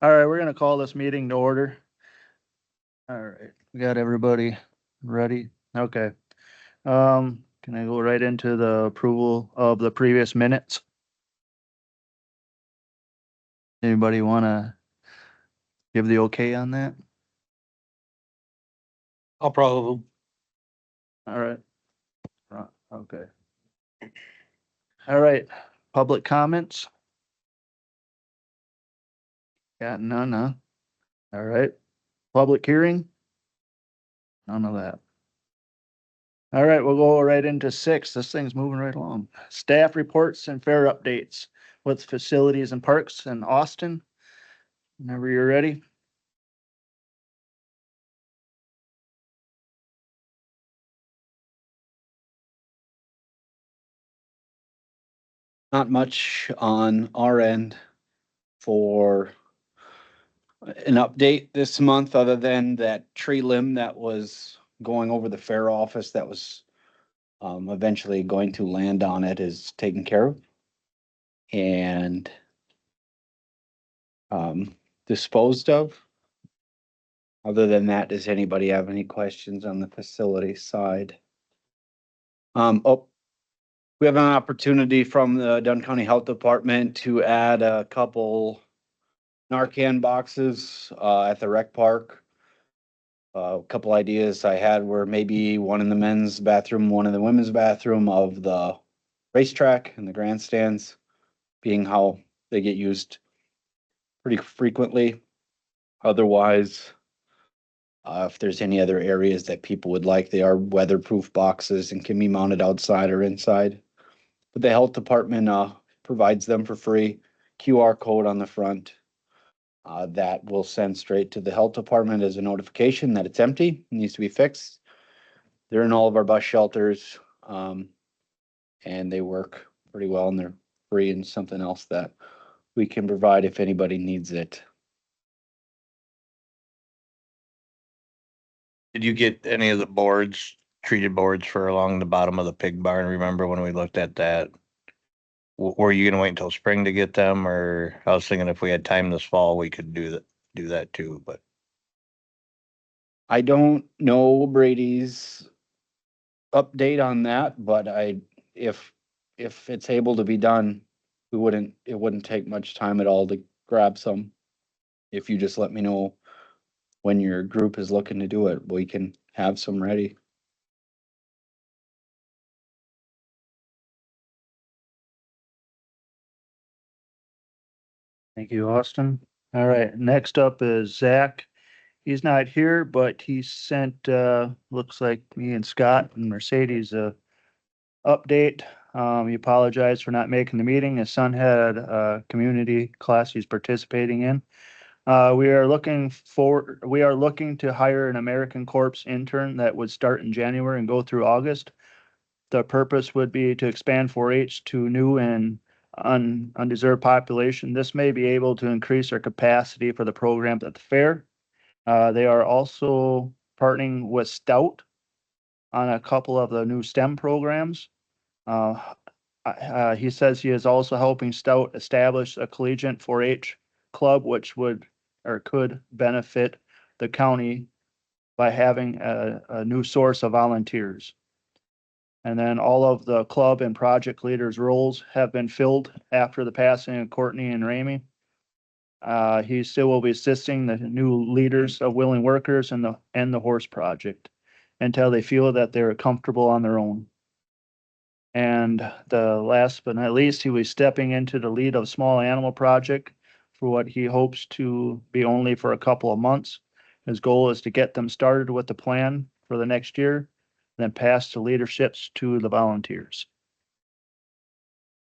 All right, we're gonna call this meeting to order. All right, we got everybody ready? Okay. Can I go right into the approval of the previous minutes? Anybody wanna give the okay on that? I'll probably. All right. Okay. All right, public comments? Got none, huh? All right, public hearing? None of that. All right, we'll go right into 6. This thing's moving right along. Staff reports and fair updates with facilities and parks in Austin. Whenever you're ready. Not much on our end for an update this month, other than that tree limb that was going over the fair office that was eventually going to land on it is taken care of and disposed of. Other than that, does anybody have any questions on the facility side? Oh, we have an opportunity from the Dunn County Health Department to add a couple Narcan boxes at the rec park. A couple ideas I had were maybe one in the men's bathroom, one in the women's bathroom of the racetrack and the grandstands, being how they get used pretty frequently. Otherwise, if there's any other areas that people would like, they are weatherproof boxes and can be mounted outside or inside. But the health department provides them for free. QR code on the front. That will send straight to the health department as a notification that it's empty, needs to be fixed. They're in all of our bus shelters, and they work pretty well, and they're free, and something else that we can provide if anybody needs it. Did you get any of the boards, treated boards for along the bottom of the pig barn? Remember when we looked at that? Were you gonna wait until spring to get them, or I was thinking if we had time this fall, we could do that too, but. I don't know Brady's update on that, but if it's able to be done, it wouldn't take much time at all to grab some. If you just let me know when your group is looking to do it, we can have some ready. Thank you, Austin. All right, next up is Zach. He's not here, but he sent, looks like me and Scott and Mercedes a update. He apologized for not making the meeting. His son had a community class he's participating in. We are looking to hire an American Corps intern that would start in January and go through August. The purpose would be to expand 4-H to new and undeserved population. This may be able to increase our capacity for the programs at the fair. They are also partnering with Stout on a couple of the new STEM programs. He says he is also helping Stout establish a collegiate 4-H club, which would or could benefit the county by having a new source of volunteers. And then all of the club and project leaders' roles have been filled after the passing of Courtney and Ramey. He still will be assisting the new leaders of willing workers and the horse project until they feel that they're comfortable on their own. And the last but not least, he was stepping into the lead of small animal project for what he hopes to be only for a couple of months. His goal is to get them started with the plan for the next year, then pass the leaderships to the volunteers.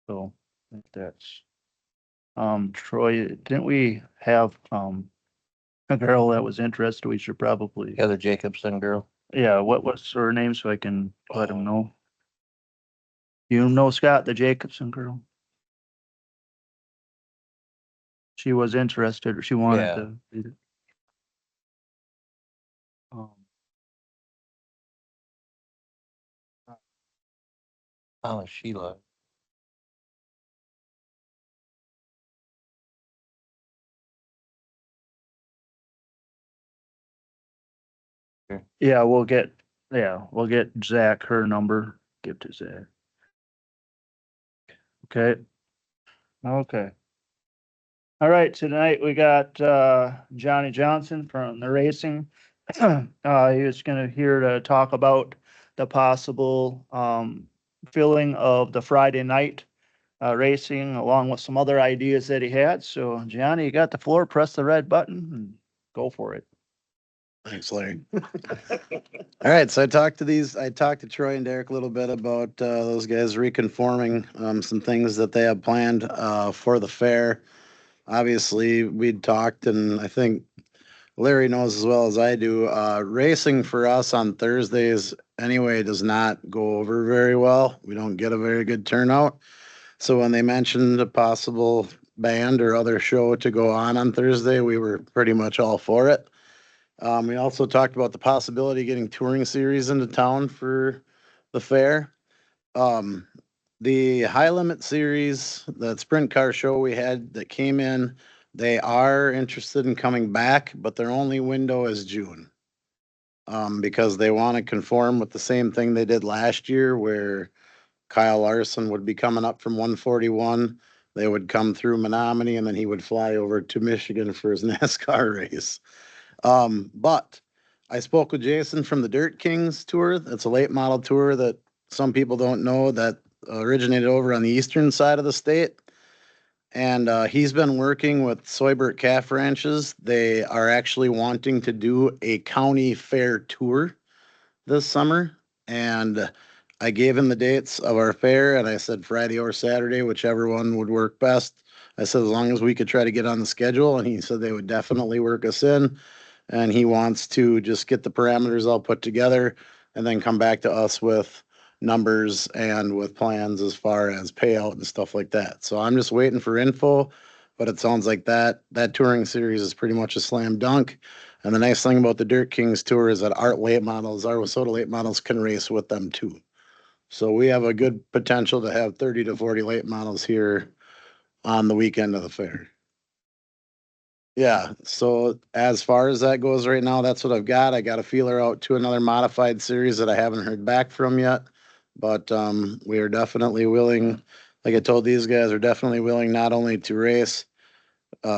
So I think that's Troy, didn't we have a girl that was interested? We should probably, The other Jacobson girl. yeah, what was her name so I can let him know? You know Scott, the Jacobson girl? She was interested, or she wanted Yeah. to read it. Oh, Sheila. Yeah, we'll get Zach her number, give to Zach. Okay. Okay. All right, tonight we got Johnny Johnson from the racing. He was gonna here to talk about the possible filling of the Friday night racing along with some other ideas that he had. So Johnny, you got the floor, press the red button and go for it. Thanks, Larry. All right, so I talked to Troy and Derek a little bit about those guys reconforming some things that they have planned for the fair. Obviously, we'd talked, and I think Larry knows as well as I do, racing for us on Thursdays anyway does not go over very well. We don't get a very good turnout. So when they mentioned a possible band or other show to go on Thursday, we were pretty much all for it. We also talked about the possibility of getting touring series into town for the fair. Um, the high limit series, the sprint car show we had that came in, they are interested in coming back, but their only window is June. Because they want to conform with the same thing they did last year where Kyle Larson would be coming up from 141. They would come through Menominee and then he would fly over to Michigan for his NASCAR race. But I spoke with Jason from the Dirt Kings tour. That's a late model tour that some people don't know that originated over on the eastern side of the state. And he's been working with Soybert Calf Ranches. They are actually wanting to do a county fair tour this summer. And I gave him the dates of our fair and I said Friday or Saturday, whichever one would work best. I said, as long as we could try to get on the schedule. And he said they would definitely work us in. And he wants to just get the parameters all put together and then come back to us with numbers and with plans as far as payout and stuff like that. So I'm just waiting for info, but it sounds like that touring series is pretty much a slam dunk. And the nice thing about the Dirt Kings tour is that our Wissota late models can race with them too. So we have a good potential to have 30 to 40 late models here on the weekend of the fair. Yeah, so as far as that goes right now, that's what I've got. I got a feeler out to another modified series that I haven't heard back from yet. But we are definitely willing, like I told these guys, we're definitely willing not only to race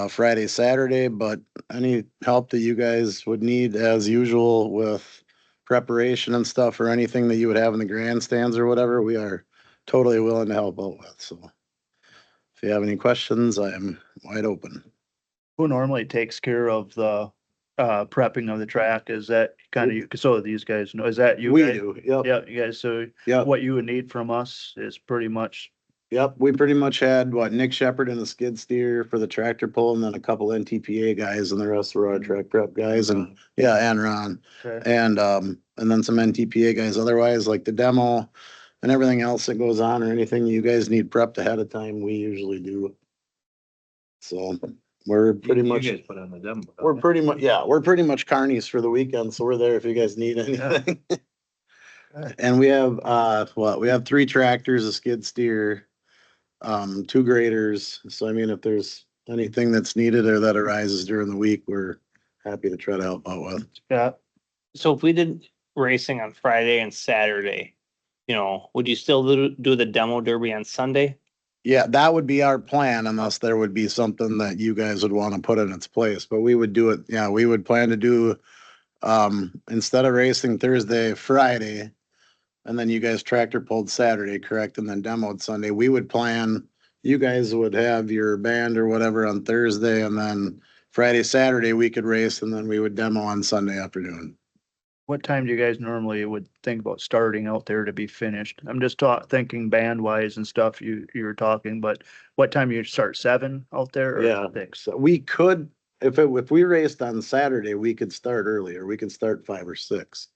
Friday, Saturday, but any help that you guys would need as usual with preparation and stuff or anything that you would have in the grandstands or whatever, we are totally willing to help out with. So if you have any questions, I am wide open. Who normally takes care of the prepping of the track? Is that kind of, so these guys know, is that you We guys? do, yep. Yeah, you guys, so Yep. what you would need from us is pretty much, Yep, we pretty much had Nick Shepard and the skid steer for the tractor pull and then a couple NTPA guys and the rest were our track prep guys and and Ron. okay, And then some NTPA guys. Otherwise, like the demo and everything else that goes on or anything you guys need prepped ahead of time, we usually do. So we're pretty much, put on the demo. we're pretty much carnies for the weekend. So we're there if you guys need anything. And we have we have 3 tractors, a skid steer, 2 graders. So I mean, if there's anything that's needed or that arises during the week, we're happy to try to help out with. yeah. So if we did racing on Friday and Saturday, would you still do the demo derby on Sunday? Yeah, that would be our plan unless there would be something that you guys would want to put in its place, but we would do it. Yeah, we would plan to do, instead of racing Thursday, Friday, and then you guys tractor pulled Saturday, correct? And then demoed Sunday. We would plan, you guys would have your band or whatever on Thursday and then Friday, Saturday, we could race and then we would demo on Sunday afternoon. What time do you guys normally would think about starting out there to be finished? I'm just thinking band wise and stuff you were talking, but what time you start, 7 out there? Or Yeah. 6? So we could, if we raced on Saturday, we could start earlier. We could start 5 or 6.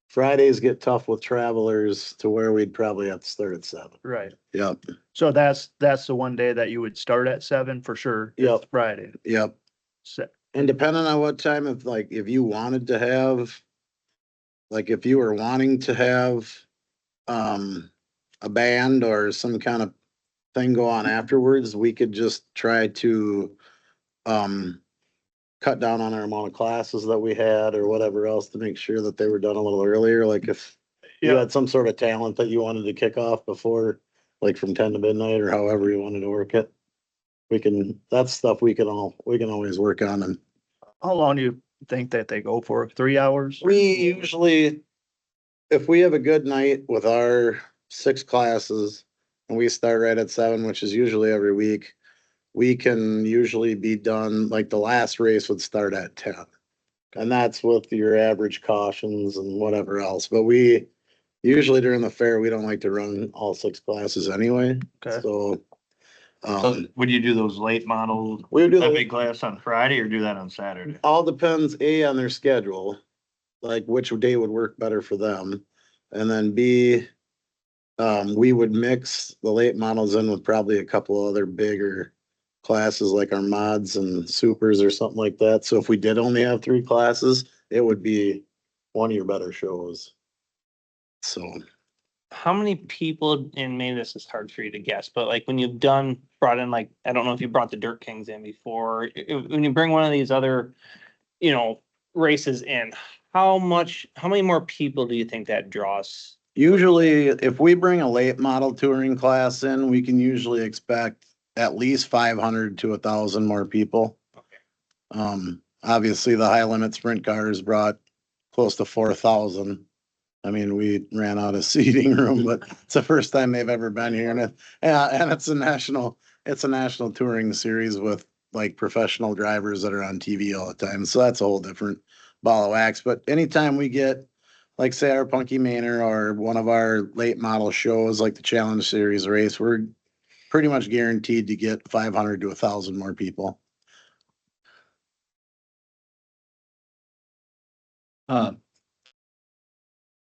Fridays get tough with travelers to where we'd probably have to start at 7. Right. Yep, So that's the one day that you would start at 7 for sure. is Yep. Friday. yep. Se- And depending on what time, if you wanted to have, if you were wanting to have, a band or some kind of thing go on afterwards, we could just try to, cut down on our amount of classes that we had or whatever else to make sure that they were done a little earlier, like if you Yeah. had some sort of talent that you wanted to kick off before, like from 10 to midnight or however you wanted to work it. That's stuff we can always work on. And How long do you think that they go for? 3 hours? we usually, if we have a good night with our 6 classes and we start right at 7, which is usually every week, we can usually be done, like the last race would start at 10. And that's with your average cautions and whatever else. But we usually during the fair, we don't like to run all 6 classes anyway. Okay. So, So would you do those late models, we would do that the, big class on Friday or do that on Saturday? all depends A on their schedule, like which day would work better for them. And then B, we would mix the late models in with probably a couple other bigger classes like our mods and supers or something like that. So if we did only have 3 classes, it would be one of your better shows. So How many people, and maybe this is hard for you to guess, but like when you've brought in, like, I don't know if you brought the Dirt Kings in before, when you bring one of these other, races in, how many more people do you think that draws? usually if we bring a late model touring class in, we can usually expect at least 500 to 1,000 more people. Okay. Obviously the high limit sprint cars brought close to 4,000. I mean, we ran out of seating room, but it's the first time they've ever been here, and it's a national touring series with like professional drivers that are on TV all the time. So that's a whole different ball of wax. But anytime we get, like say our Punky Manor or one of our late model shows like the Challenge Series race, we're pretty much guaranteed to get 500 to 1,000 more people.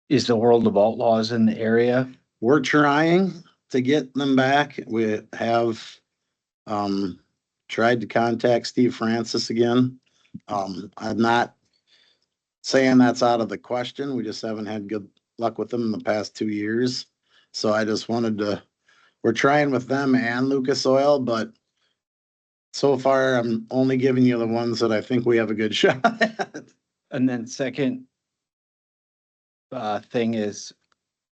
Is the World of Outlaws in the area? We're trying to get them back. We have tried to contact Steve Francis again. I'm not saying that's out of the question. We just haven't had good luck with them in the past 2 years. So I just we're trying with them and Lucas Oil, but so far I'm only giving you the ones that I think we have a good shot at. And then second thing is,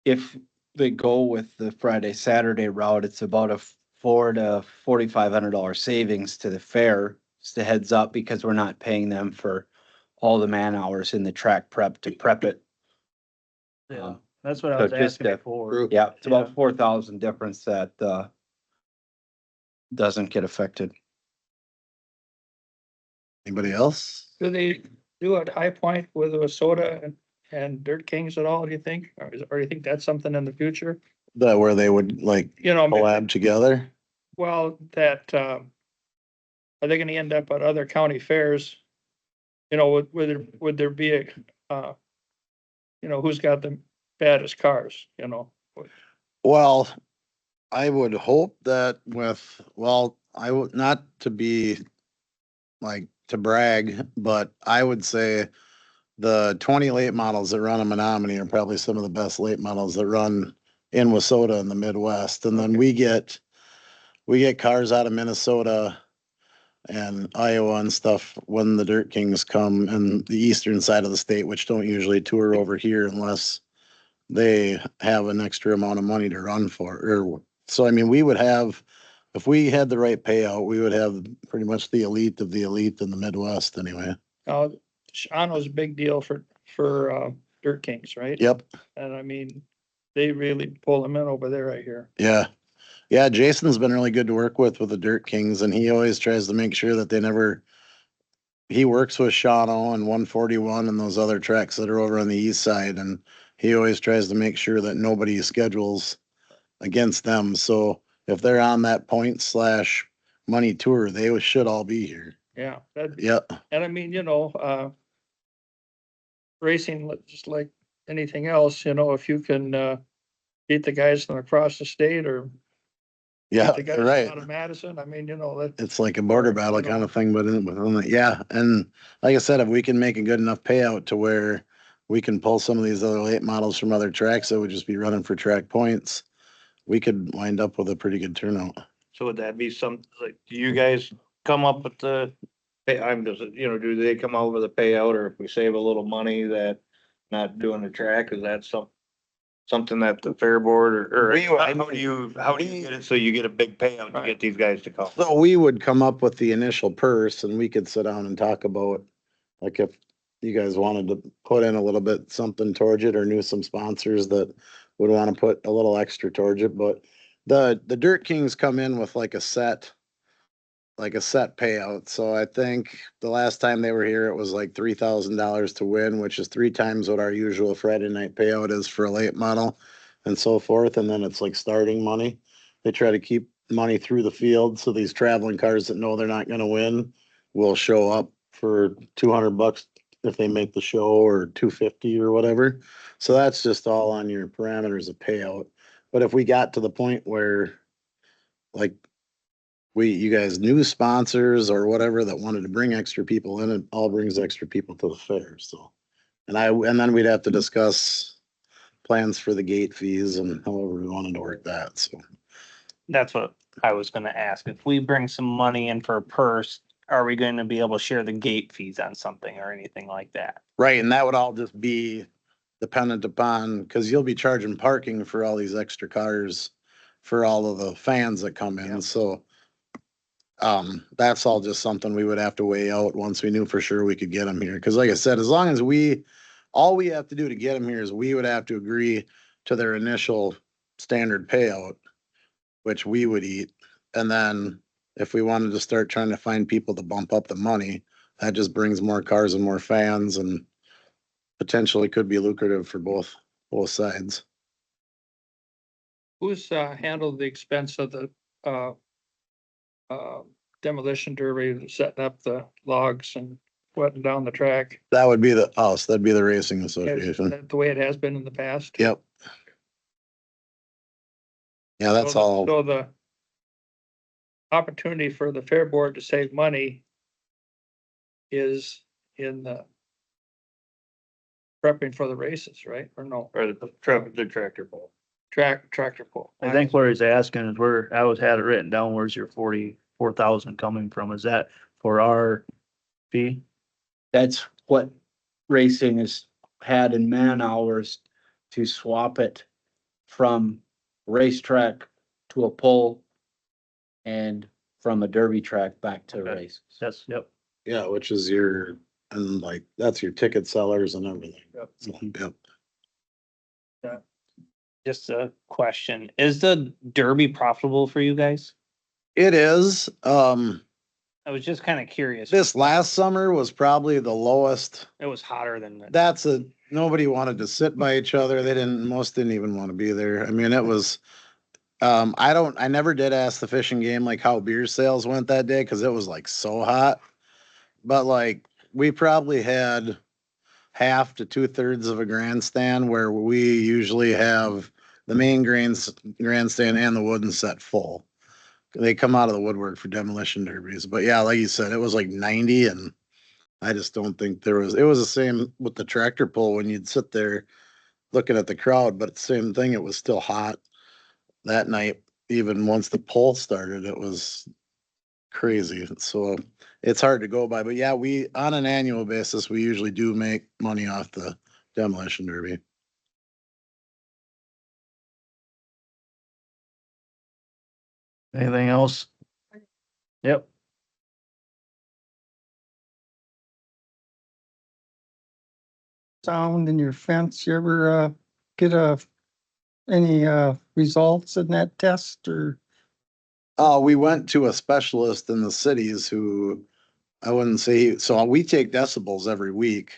if they go with the Friday, Saturday route, it's about a $400 to $4,500 savings to the fair. Just a heads up, because we're not paying them for all the man hours in the track prep to prep it. Yeah, that's what I So was just asking a before. Yeah, it's Yeah. about 4,000 difference that doesn't get affected. Anybody else? Do they do at High Point with the soda and Dirt Kings at all, do you think? Or do you think that's something in the future? That where they would like collab together? Well, are they gonna end up at other county fairs? Would there be who's got the baddest cars, Well, I would hope that I would not to be like to brag, but I would say the 20 late models that run a Menominee are probably some of the best late models that run in Wissota in the Midwest. And then Okay. we get cars out of Minnesota and Iowa and stuff when the Dirt Kings come in the eastern side of the state, which don't usually tour over here unless they have an extra amount of money to run for. So, I mean, we would have, if we had the right payout, we would have pretty much the elite of the elite in the Midwest anyway. Now, Shawano's a big deal for Dirt Kings, right? Yep. And I mean, they really pull them in over there, I hear. Yeah. Yeah. Jason's been really good to work with the Dirt Kings, and he always tries to make sure that he works with Shawano and 141 and those other tracks that are over on the east side. And he always tries to make sure that nobody schedules against them. So if they're on that point/money tour, they should all be here. Yeah, Yep. and I mean, racing, just like anything else, if you can beat the guys from across the state or Yeah, beat the guys right. out of Madison, I mean, that. It's like a border battle kind of thing, but yeah. And like I said, if we can make a good enough payout to where we can pull some of these other late models from other tracks that would just be running for track points, we could wind up with a pretty good turnout. So would that be do you guys come up with the Hey, I'm just, do they come out with a payout, or if we save a little money that not doing the track, is that something that the fair board or how do you get it so you get a big payout to get these guys to come? So we would come up with the initial purse and we could sit down and talk about, like, if you guys wanted to put in a little bit something towards it or knew some sponsors that would want to put a little extra towards it, but the Dirt Kings come in with like a set payout. So I think the last time they were here, it was like $3,000 to win, which is 3 times what our usual Friday night payout is for a late model and so forth. And then it's like starting money. They try to keep money through the field. So these traveling cars that know they're not going to win will show up for $200 if they make the show, or 250 or whatever. So that's just all on your parameters of payout. But if we got to the point where, like, you guys knew sponsors or whatever that wanted to bring extra people in, it all brings extra people to the fair, so. And then we'd have to discuss plans for the gate fees and however we wanted to work that, so. That's what I was gonna ask. If we bring some money in for a purse, are we gonna be able to share the gate fees on something or anything like that? Right, and that would all just be dependent upon, cause you'll be charging parking for all these extra cars for all of the fans that come in, so. That's all just something we would have to weigh out once we knew for sure we could get them here. Cause like I said, as long as all we have to do to get them here is we would have to agree to their initial standard payout, which we would eat. And then if we wanted to start trying to find people to bump up the money, that just brings more cars and more fans and potentially could be lucrative for both sides. Who's handled the expense of the demolition derby, setting up the logs and wetting down the track? That would be that'd be the racing Is association. that the way it has been in the past? Yep. Yeah, that's So the- all. So the opportunity for the fair board to save money is in the prepping for the races, right? Or no, Or the tractor pull. tractor pull. I think where he's asking is I always had it written down, where's your 44,000 coming from? Is that for our fee? That's what racing has had in man hours to swap it from racetrack to a pole and from a derby track back to Okay. race. That's, yep. Yeah, which is and like, that's your ticket sellers and everything. Yep. So, yep. Just a question. Is the derby profitable for you guys? It is, I was just kind of curious. this last summer was probably the lowest. It was hotter than the. Nobody wanted to sit by each other. Most didn't even want to be there. I mean, it was, I never did ask the fishing game like how beer sales went that day, cause it was like so hot. But like, we probably had half to 2/3 of a grandstand, where we usually have the main grandstand and the wooden set full. They come out of the woodwork for demolition derbies. But yeah, like you said, it was like 90, and I just don't think it was the same with the tractor pull when you'd sit there looking at the crowd, but same thing, it was still hot that night. Even once the pull started, it was crazy. So it's hard to go by, but yeah, on an annual basis, we usually do make money off the demolition derby. Anything else? Yep. Sound in your fence, you ever get any results in that test or? We went to a specialist in the cities who, I wouldn't say, so we take decibels every week.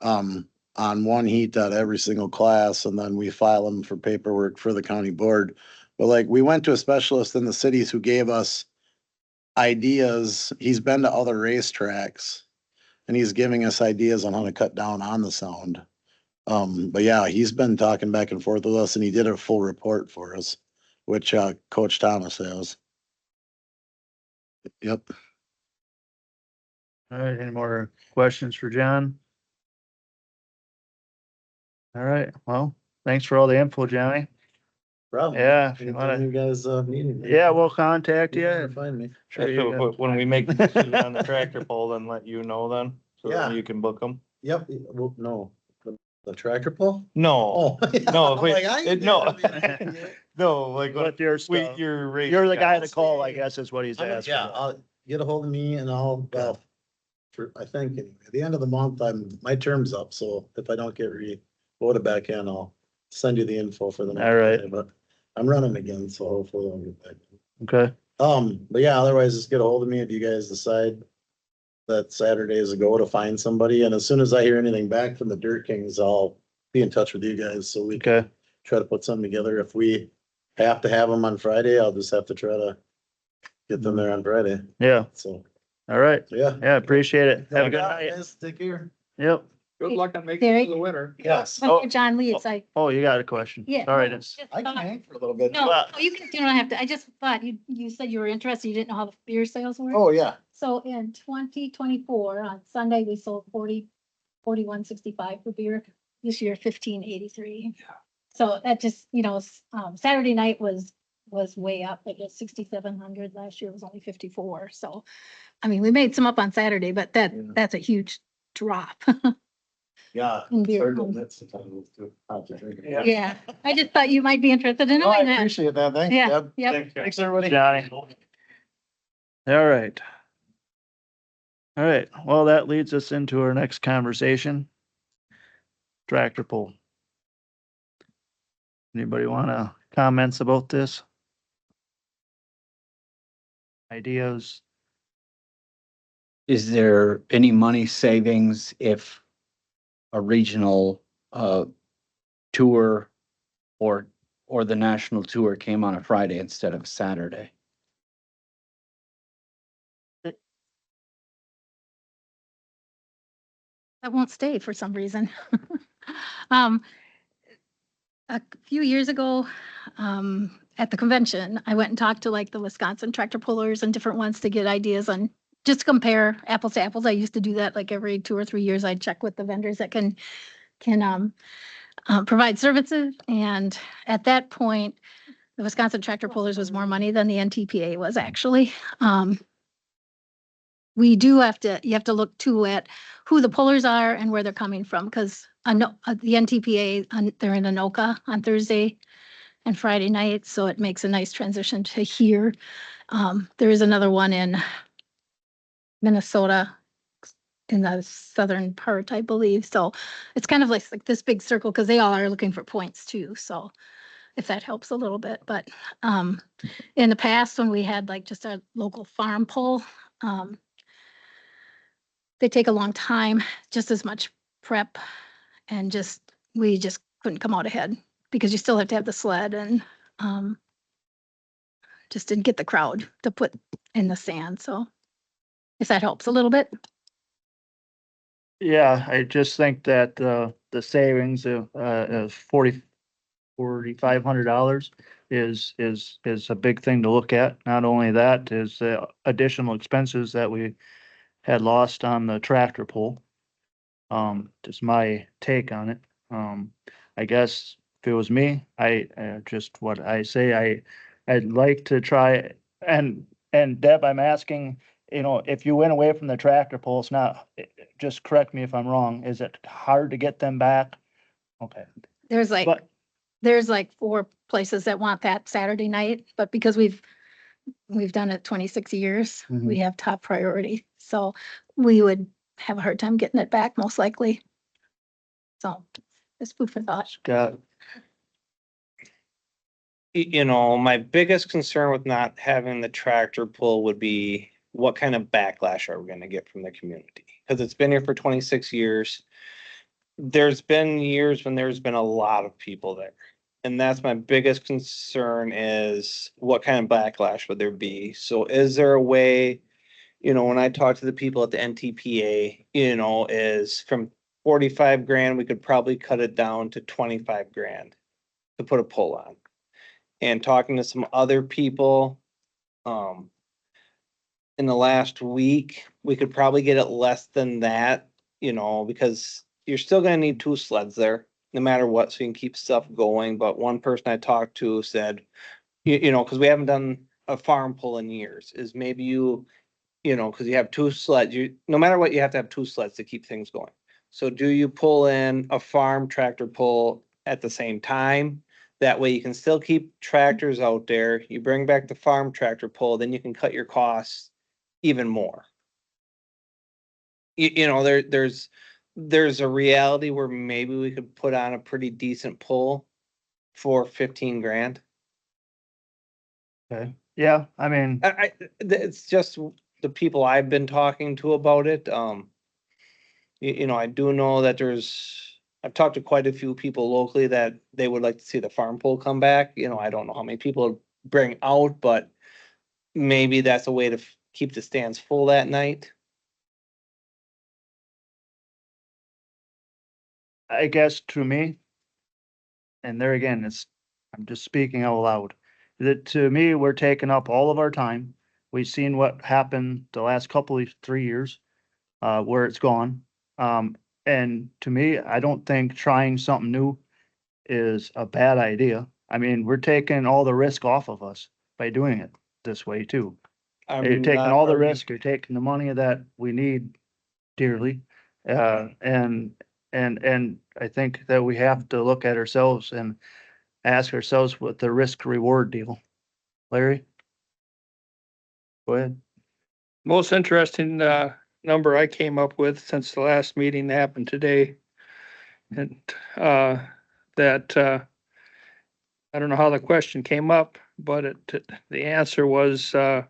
On one heat out of every single class, and then we file them for paperwork for the county board. But like, we went to a specialist in the cities who gave us ideas. He's been to other racetracks and he's giving us ideas on how to cut down on the sound. But yeah, he's been talking back and forth with us, and he did a full report for us, which Coach Thomas has. Yep. All right, any more questions for John? All right, well, thanks for all the info, Johnny. Problem. Yeah, if you Anytime wanna- you guys, need me. Yeah, we'll contact you. Yeah, and find me. sure you So got- when we make the decision on the tractor pull, then let you know then, so then Yeah. you can book them? Yep, well, no, the tractor pull? No, Oh. no, I'm wait, like, I ain't no. doing it. no, like, With your wait, stuff. your rate. You're the guy to I'll call, I stay. guess is what he's asking. Yeah, I'll get a hold of me and I'll, well, I think anyway, at the end of the month, my term's up, so if I don't get voted back in, I'll send you the info for the next. All right. day, but I'm running again, so hopefully I'll get back. Okay, But yeah, otherwise just get a hold of me if you guys decide that Saturday is a go to find somebody, and as soon as I hear anything back from the Dirt Kings, I'll be in touch with you guys, so we can okay, try to put something together. If we have to have them on Friday, I'll just have to try to get them there on Friday, yeah, so, all right. yeah. Yeah, appreciate it. Have a good Yeah, night. guys, take care. Yep. Good luck on making it to the winter. Yes. Oh. John Lee, it's like, Oh, you got a question? yeah. Sorry, no, it's, just I can thought- hang for a little bit. No, Well- no, you don't have to. I just thought you said you were interested. You didn't know how the beer sales were. Oh, yeah. So in 2024, on Sunday, we sold 41.65 for beer. This year, 15.83. So that just, Saturday night was way up. It was 6,700. Last year was only 54. So, I mean, we made some up on Saturday, but Yeah. that's a huge drop. Yeah. In beer. Started to admit sometimes it's too hot to drink. Yeah, I just thought you might be interested in No, I knowing that. appreciate that. Thanks, Yeah, Deb. yep. Thanks, everybody. Johnny. All right. All right, well, that leads us into our next conversation. Tractor pull. Anybody wanna comments about this? Ideas? Is there any money savings if a regional tour or the national tour came on a Friday instead of Saturday? That won't stay for some reason. Um, a few years ago, at the convention, I went and talked to like the Wisconsin tractor pullers and different ones to get ideas on, just compare apples to apples. I used to do that like every 2 or 3 years. I'd check with the vendors that can provide services. And at that point, the Wisconsin tractor pullers was more money than the NTPA was actually. You have to look too at who the pullers are and where they're coming from, because the NTPA, they're in Anoka on Thursday and Friday night, so it makes a nice transition to here. There is another one in Minnesota in the southern part, I believe. So it's kind of like this big circle, because they all are looking for points too. So if that helps a little bit, but in the past, when we had like just a local farm pull, they take a long time, just as much prep, and we just couldn't come out ahead, because you still have to have the sled, and just didn't get the crowd to put in the sand. So if that helps a little bit. Yeah, I just think that the savings of $4,500 is a big thing to look at. Not only that, is the additional expenses that we had lost on the tractor pull. Just my take on it. I guess if it was me, just what I say, I'd like to try, and Deb, I'm asking, if you went away from the tractor pull, it's not, just correct me if I'm wrong, is it hard to get them back? Okay, There's but, there's like 4 places that want that Saturday night, but because we've done it 26 years, we have top priority. So we would have a hard time getting it back, most likely. So it's food for thought. Scott, My biggest concern with not having the tractor pull would be what kind of backlash are we gonna get from the community? Because it's been here for 26 years. There's been years when there's been a lot of people there. And that's my biggest concern, is what kind of backlash would there be? So is there a way, when I talk to the people at the NTPA, is from 45 grand, we could probably cut it down to 25 grand to put a pull on. And talking to some other people, in the last week, we could probably get it less than that, because you're still gonna need 2 sleds there. no matter what, so you can keep stuff going. But one person I talked to said, you know, cause we haven't done a farm pull in years, is maybe you know, cause you have two sleds, no matter what, you have to have two sleds to keep things going. So do you pull in a farm tractor pull at the same time? That way you can still keep tractors out there. You bring back the farm tractor pull, then you can cut your costs even more. You know, there's a reality where maybe we could put on a pretty decent pull for 15 grand. Okay, yeah, I mean, It's just the people I've been talking to about it. You know, I do know that I've talked to quite a few people locally that they would like to see the farm pole come back. You know, I don't know how many people bring out, but maybe that's a way to keep the stands full that night. I guess to me, and there again, I'm just speaking out loud. That to me, we're taking up all of our time. We've seen what happened the last couple of 3 years, where it's gone. And to me, I don't think trying something new is a bad idea. I mean, we're taking all the risk off of us by doing it this way too. You're taking all the risk, you're taking the money that we need dearly. And I think that we have to look at ourselves and ask ourselves what the risk reward deal. Larry? Go ahead. Most interesting, number I came up with since the last meeting happened today. And, that, I don't know how the question came up, but the answer was, the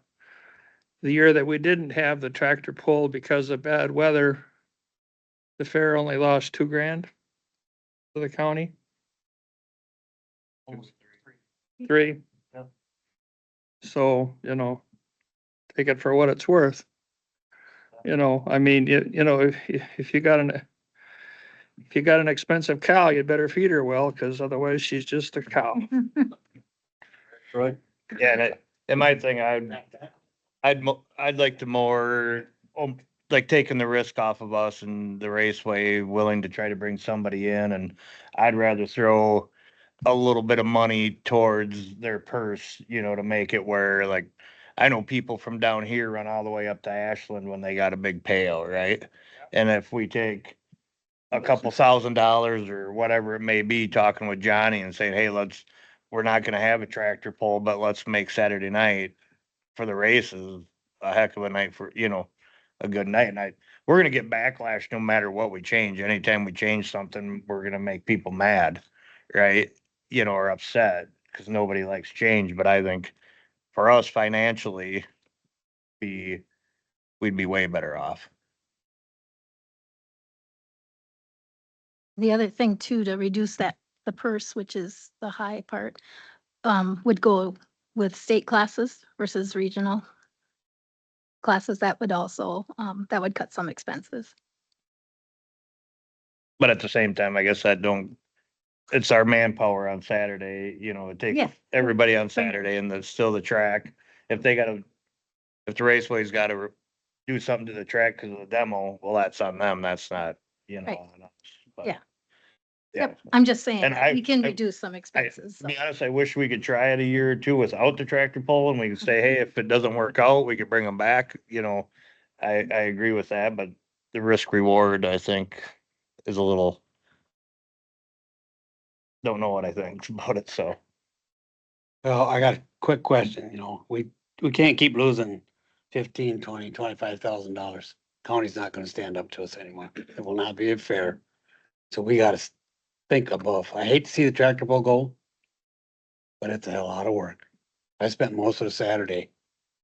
year that we didn't have the tractor pull because of bad weather, the fair only lost $2,000 to the county. Three. Yeah. So, you know, take it for what it's worth. You know, I mean, you know, if you got an expensive cow, you'd better feed her well, because otherwise she's just a cow. Troy? Yeah, and my thing, I'd like to more, like taking the risk off of us and the raceway, willing to try to bring somebody in, and I'd rather throw a little bit of money towards their purse, you know, to make it where, like, I know people from down here run all the way up to Ashland when they got a big payout, right? And if we take a couple $1,000 or whatever it may be, talking with Johnny and saying, hey, we're not gonna have a tractor pull, but let's make Saturday night for the races a heck of a night, for, you know, a good night. And we're gonna get backlash no matter what we change. Anytime we change something, we're gonna make people mad, right? You know, or upset, because nobody likes change. But I think for us financially, we'd be way better off. The other thing too, to reduce the purse, which is the high part, would go with state classes versus regional classes. That would also, that would cut some expenses. But at the same time, I guess it's our manpower on Saturday, you know, it takes Yeah. everybody on Saturday, and there's still the track. If the raceway's gotta do something to the track because of the demo, well, that's on them. That's not, you know, Right. on us. But, Yeah. Yeah. Yep, I'm just saying, And that we can I- reduce some expenses. To so. be honest, I wish we could try it a year or two without the tractor pull, and we could say, hey, if it doesn't work out, we could bring them back, you know. I agree with that, but the risk reward, I think, is a little, don't know what I think about it, so. Well, I got a quick question, you know, we can't keep losing 15, 20, $25,000. County's not gonna stand up to us anymore. It will not be fair. So we gotta think above. I hate to see the tractor pull go, but it's a hell of a lot of work. I spent most of the Saturday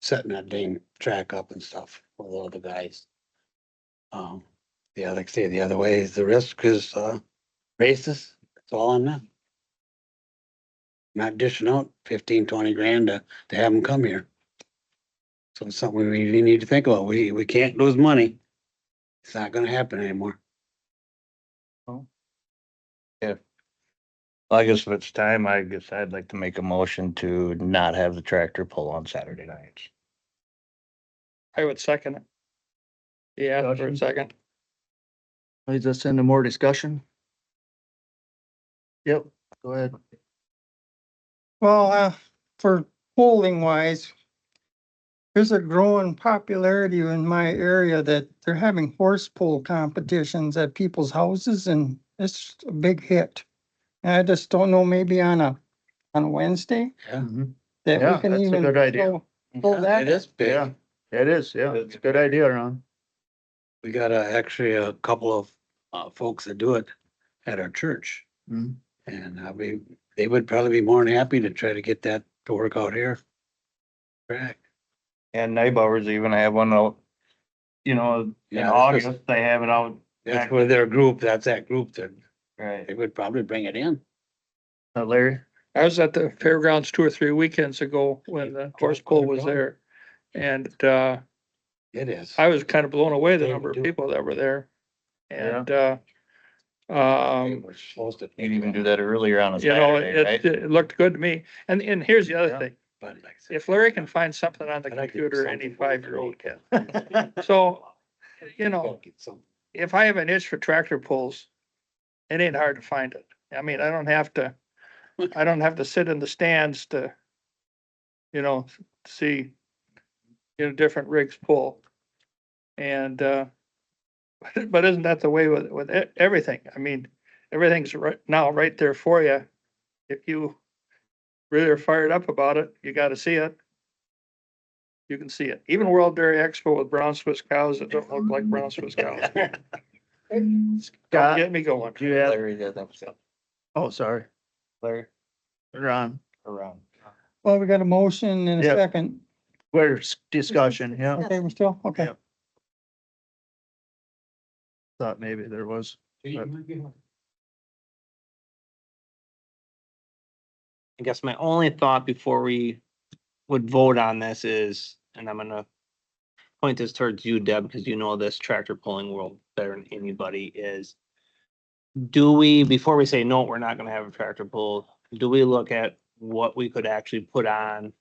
setting that dang track up and stuff with all the guys. Like I say, the other way is the risk is, races. It's all on them. Not dishing out 15, 20 grand to have them come here. So it's something we really need to think about. We can't lose money. It's not gonna happen anymore. I guess if it's time, I guess I'd like to make a motion to not have the tractor pull on Saturday nights. I would second it. Yeah, for a Discussion? second. Leads us into more discussion. Yep, go ahead. Well, for polling wise, there's a growing popularity in my area that they're having horse pull competitions at people's houses and it's a big hit. And I just don't know, maybe on a Wednesday Mhm. that we Yeah, can that's a even good idea. throw that. It is Yeah, big. it is, yeah, it's a good idea, Ron. We got actually a couple of folks that do it at our church. Mhm. And they would probably be more than happy to try to get that to work out here. Correct. And Neighbors even have one out, in Yeah, August, they have it out. That's where their group, that's that group that Right. they would probably bring it in. Larry? I was at the fairgrounds 2 or 3 weekends ago when the horse pull was there. And, It is. I was kind of blown away the number of people that were there. And, We're supposed to. You'd even do that earlier on a you know, Saturday, right? it looked good to me. And here's the other Yeah. thing. But like I said, If Larry can find something on the I'd like to computer, get any something for you. 5-year-old can. So, get something. if I have an itch for tractor pulls, it ain't hard to find it. I mean, I don't have to sit in the stands to, see, different rigs pull. And, but isn't that the way with everything? I mean, everything's right there for you. If you really are fired up about it, you gotta see it. You can see it. Even World Dairy Expo with brown Swiss cows that don't look like brown Swiss cows. Don't Scott, get me going. do you have, Larry did that. oh, sorry, Larry, Ron, around. Well, we got a motion and a Yep. second. where's discussion, yeah, Okay, we're still, okay. Yep. thought maybe there was. I guess my only thought before we would vote on this is, and I'm gonna point this towards you, Deb, because you know this tractor pulling world better than anybody, is do we, before we say, no, we're not gonna have a tractor pull, do we look at what we could actually put on?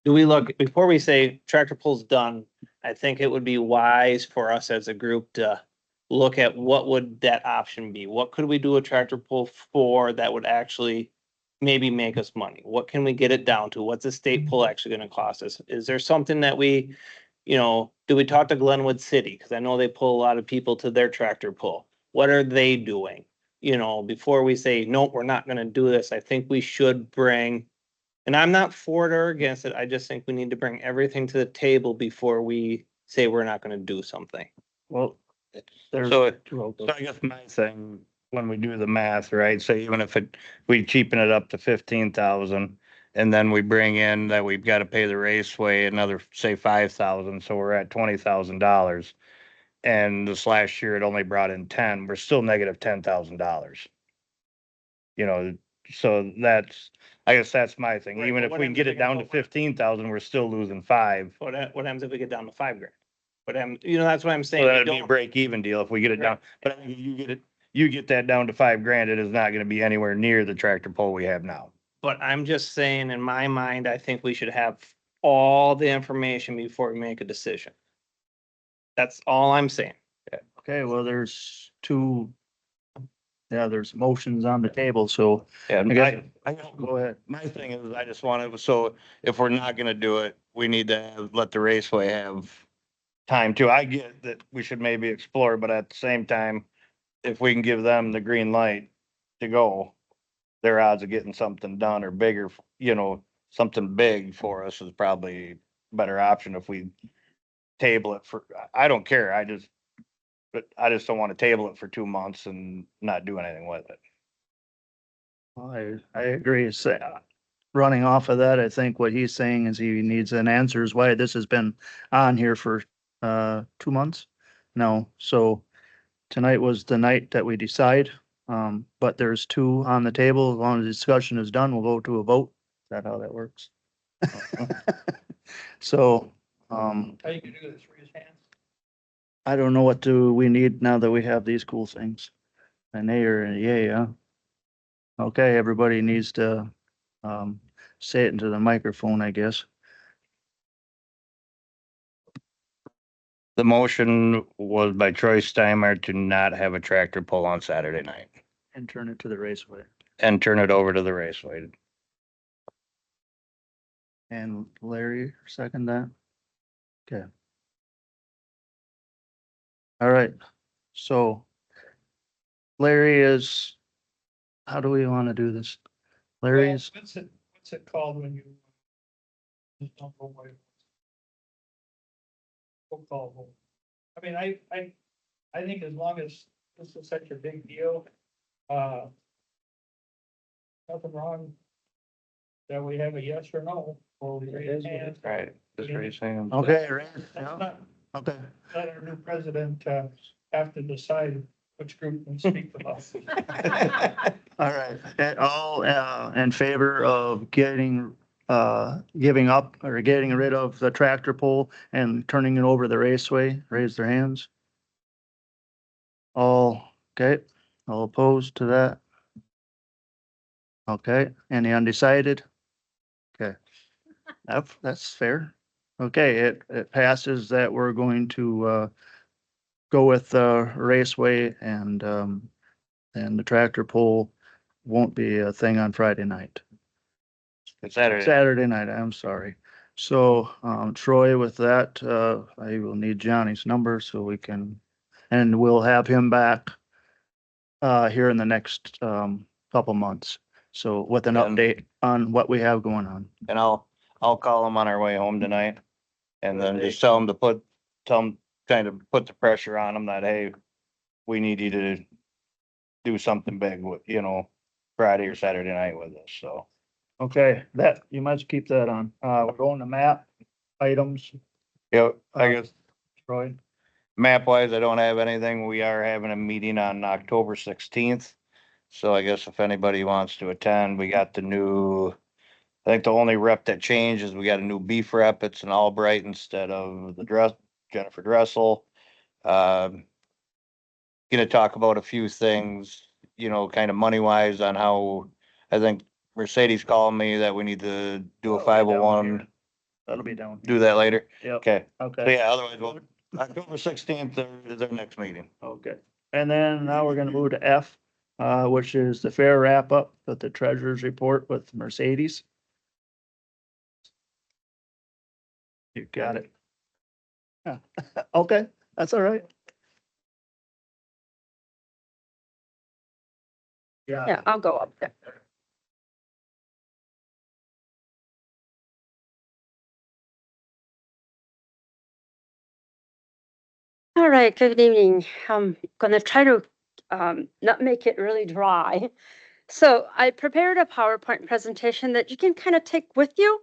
Do we look, before we say tractor pull's done, I think it would be wise for us as a group to look at what would that option be? What could we do a tractor pull for that would actually maybe make us money? What can we get it down to? What's a state pull actually gonna cost us? Is there something that we, do we talk to Glenwood City? Cause I know they pull a lot of people to their tractor pull. What are they doing? Before we say, nope, we're not gonna do this, I think we should bring, and I'm not for it or against it, I just think we need to bring everything to the table before we say we're not gonna do something. Well, there's. So I guess my thing, when we do the math, right, so even if we cheapen it up to 15,000. And then we bring in that we've got to pay the raceway another, say, 5,000, so we're at $20,000. And this last year it only brought in 10, we're still negative $10,000. So I guess that's my thing, Right, even but if what we can happens get if it we can down to go for it? 15,000, we're still losing 5. What happens if we get down to $5,000? But that's what I'm So saying. We that'd be a don't- break even deal if we get it down, but I think if you get that down to $5,000, it is not gonna be anywhere near the tractor pull we have now. But I'm just saying, in my mind, I think we should have all the information before we make a decision. That's all I'm saying. Okay, well, there's there's motions on the table, so Yeah, I guess- go ahead. My thing is, I just wanted, so if we're not gonna do it, we need to let the raceway have time too. I get that we should maybe explore, but at the same time, if we can give them the green light to go, their odds of getting something done or bigger, something big for us is probably a better option if we table it for, I don't care, but I just don't wanna table it for 2 months and not do anything with it. I agree. Running off of that, I think what he's saying is he needs an answer is why this has been on here for 2 months. No, so tonight was the night that we decide. But there's two on the table. As long as the discussion is done, we'll go to a vote. Is that how that works? So, How you can do this, raise hands? I don't know what do we need now that we have these cool things. An A or a yay, huh? Okay, everybody needs to say it into the microphone, I guess. The motion was by Troy Steimer to not have a tractor pull on Saturday night. And turn it to the raceway. and turn it over to the raceway. And Larry, second that? Okay. All right, so Larry is, how do we want to do this? Larry's, What's it called when you? Just don't go away. We'll call vote. I mean, I think as long as this is such a big deal, nothing wrong that we have a yes or no, or we raise hands. Right. Just raise hands. okay, right, Let's yeah, not okay. let our new president, have to decide which group can speak the most. All right, all, in favor of getting, giving up or getting rid of the tractor pull and turning it over the raceway, raise their hands. All, okay, all opposed to that? Okay, any undecided? Okay, that's fair. Okay, it passes that we're going to, go with the raceway and the tractor pull won't be a thing on Friday night. It's Saturday. Saturday night, I'm sorry. So, Troy, with that, I will need Johnny's number so we can, and we'll have him back here in the next, couple months. So with an And- update on what we have going on. And I'll call him on our way home tonight. And then just tell him kind of put the pressure on him that, hey, we need you to do something big with, Friday or Saturday night with us, so. Okay, that, you must keep that on. We're going to map items, Yeah, I guess Troy. map wise, I don't have anything. We are having a meeting on October 16th. So I guess if anybody wants to attend, we got I think the only rep that changed is we got a new beef rep. It's an Albright instead of Jennifer Dressel. Gonna talk about a few things, kind of money wise on how, I think Mercedes called me that we need to do a That'll be down 501, here. That'll be down. do that later. Yep, Okay. So okay, yeah, otherwise, well, October 16th is our next meeting. okay. And then now we're gonna move to F, which is the fair wrap up of the treasurer's report with Mercedes. You got it. Yeah, okay, that's all right. Yeah, I'll go up there. All right, good evening. I'm gonna try to not make it really dry. So I prepared a PowerPoint presentation that you can kind of take with you.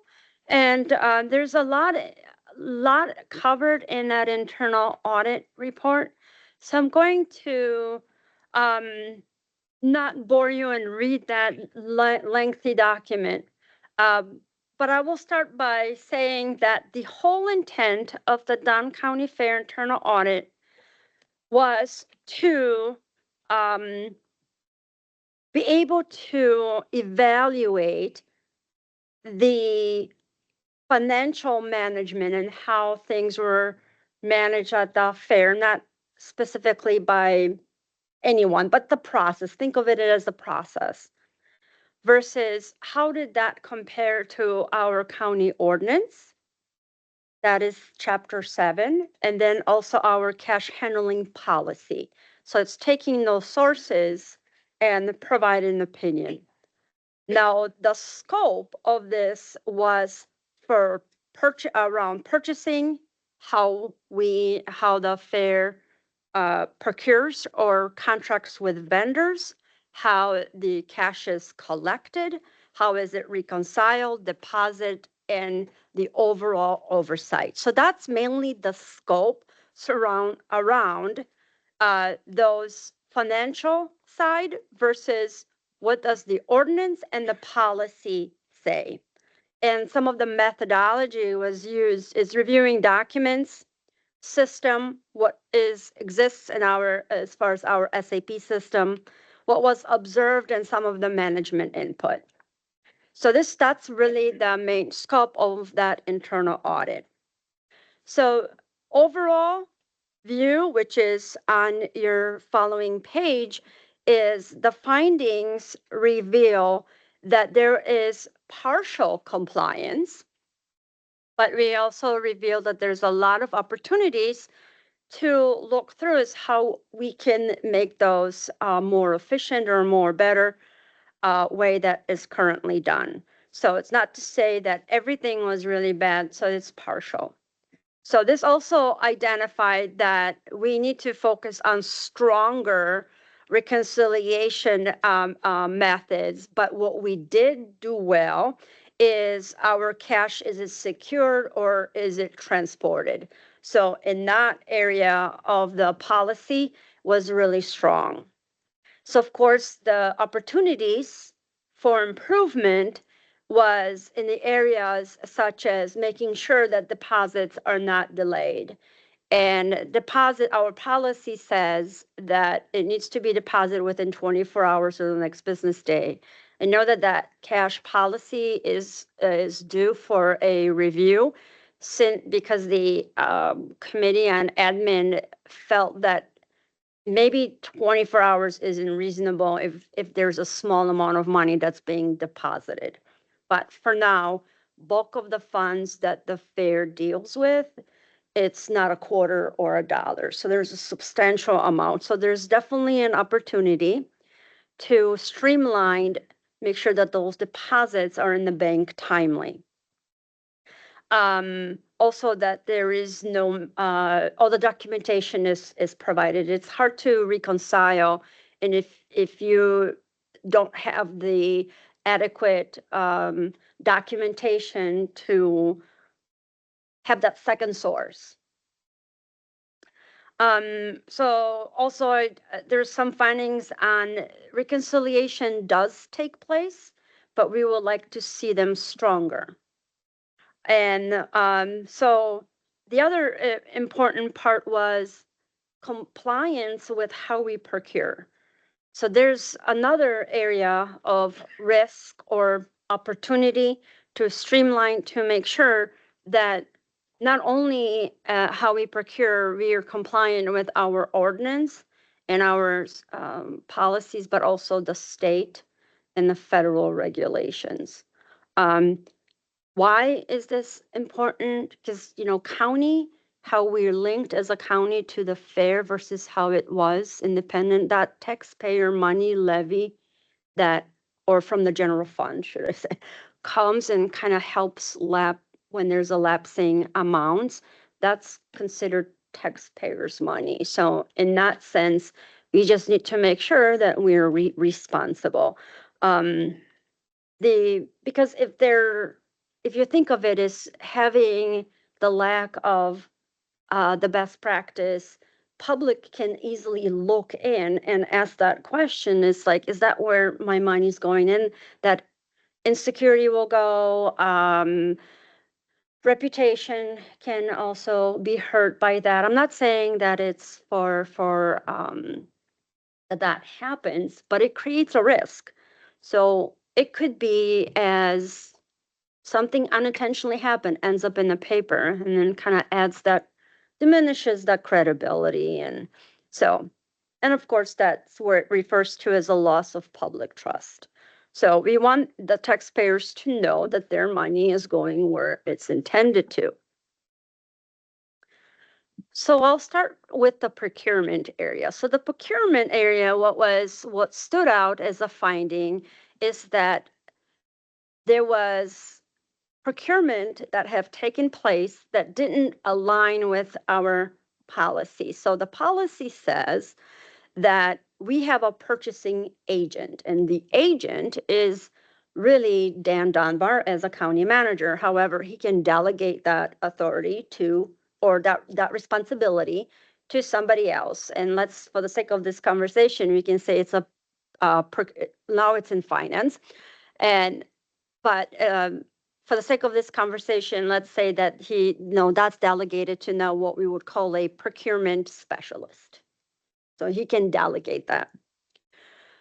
And there's a lot covered in that internal audit report. So I'm going to not bore you and read that lengthy document. But I will start by saying that the whole intent of the Dunn County Fair internal audit was to be able to evaluate the financial management and how things were managed at the fair, not specifically by anyone, but the process. Think of it as a process versus how did that compare to our county ordinance? That is chapter 7, and then also our cash handling policy. So it's taking those sources and providing an opinion. Now, the scope of this was for around purchasing, how the fair procures or contracts with vendors, how the cash is collected, how is it reconciled, deposit, and the overall oversight. So that's mainly the scope around those financial side versus what does the ordinance and the policy say. And some of the methodology was used is reviewing documents, system, what exists in our, as far as our SAP system, what was observed and some of the management input. So that's really the main scope of that internal audit. So overall view, which is on your following page, is the findings reveal that there is partial compliance, but we also reveal that there's a lot of opportunities to look through is how we can make those more efficient or more better way that is currently done. So it's not to say that everything was really bad, so it's partial. So this also identified that we need to focus on stronger reconciliation methods, but what we did do well is our cash, is it secured or is it transported? So in that area of the policy was really strong. So of course, the opportunities for improvement was in the areas such as making sure that deposits are not delayed. And our policy says that it needs to be deposited within 24 hours of the next business day. I know that that cash policy is due for a review because the committee on admin felt that maybe 24 hours isn't reasonable if there's a small amount of money that's being deposited. But for now, bulk of the funds that the fair deals with, it's not a quarter or a dollar. So there's a substantial amount. So there's definitely an opportunity to streamline, make sure that those deposits are in the bank timely. Also that there is no, all the documentation is provided. It's hard to reconcile. And if you don't have the adequate documentation to have that second source. So also there's some findings on reconciliation does take place, but we would like to see them stronger. And so the other important part was compliance with how we procure. So there's another area of risk or opportunity to streamline to make sure that not only how we procure, we are compliant with our ordinance and our policies, but also the state and the federal regulations. Why is this important? Because, county, how we're linked as a county to the fair versus how it was independent, that taxpayer money levy that, or from the general fund, should I say, comes and kind of helps when there's a lapsing amounts, that's considered taxpayers' money. So in that sense, we just need to make sure that we're responsible. Because if you think of it as having the lack of the best practice, public can easily look in and ask that question. Is like, is that where my money's going? In that insecurity will go. Reputation can also be hurt by that. I'm not saying that it's for that happens, but it creates a risk. So it could be as something unintentionally happened, ends up in the paper, and then kind of diminishes that credibility. And so, and of course, that's where it refers to as a loss of public trust. So we want the taxpayers to know that their money is going where it's intended to. So I'll start with the procurement area. So the procurement area, what stood out as a finding is that there was procurement that have taken place that didn't align with our policy. So the policy says that we have a purchasing agent, and the agent is really Dan Dunbar as a county manager. However, he can delegate that authority or that responsibility to somebody else. And for the sake of this conversation, we can say it's now it's in finance. But for the sake of this conversation, let's say that that's delegated to now what we would call a procurement specialist. So he can delegate that.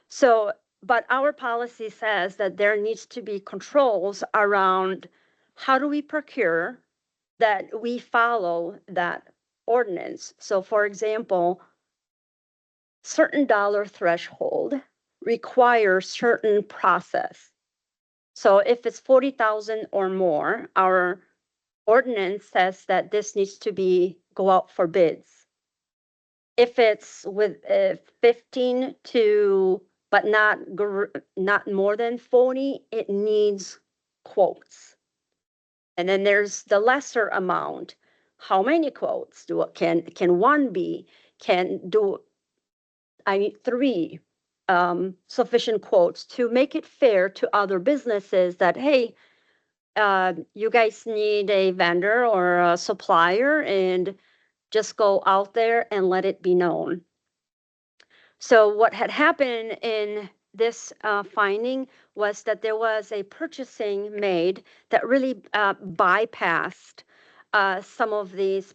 So, but our policy says that there needs to be controls around how do we procure, that we follow that ordinance. So for example, certain dollar threshold requires certain process. So if it's 40,000 or more, our ordinance says that this needs to go out for bids. If it's with 15 to, but not more than 40, it needs quotes. And then there's the lesser amount. How many quotes can one be? I need 3 sufficient quotes to make it fair to other businesses that, hey, you guys need a vendor or a supplier, and just go out there and let it be known. So what had happened in this finding was that there was a purchasing made that really bypassed some of these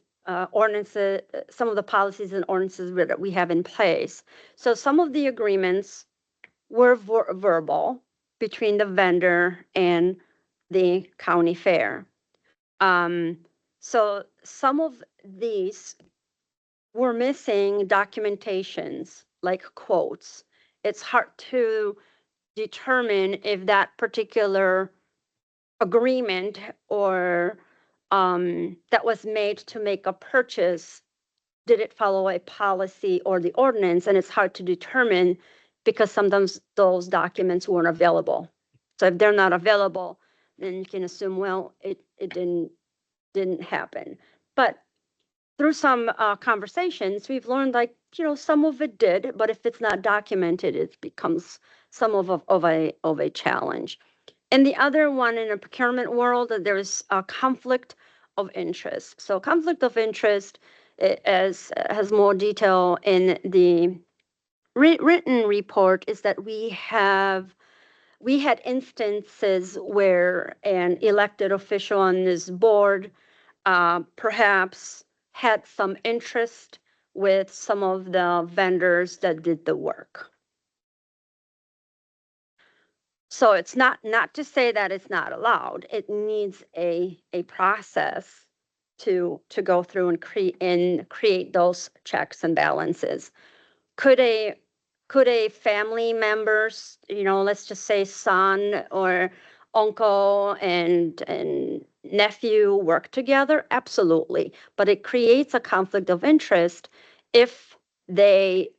ordinances, some of the policies and ordinances that we have in place. So some of the agreements were verbal between the vendor and the county fair. So some of these were missing documentations like quotes. It's hard to determine if that particular agreement or that was made to make a purchase, did it follow a policy or the ordinance? And it's hard to determine because sometimes those documents weren't available. So if they're not available, then you can assume, well, it didn't happen. But through some conversations, we've learned, like, some of it did, but if it's not documented, it becomes some of a challenge. And the other one in a procurement world, there's a conflict of interest. So conflict of interest has more detail in the written report, is that we had instances where an elected official on this board perhaps had some interest with some of the vendors that did the work. So it's not to say that it's not allowed. It needs a process to go through and create those checks and balances. Could a family members, let's just say son or uncle and nephew work together? Absolutely. But it creates a conflict of interest if they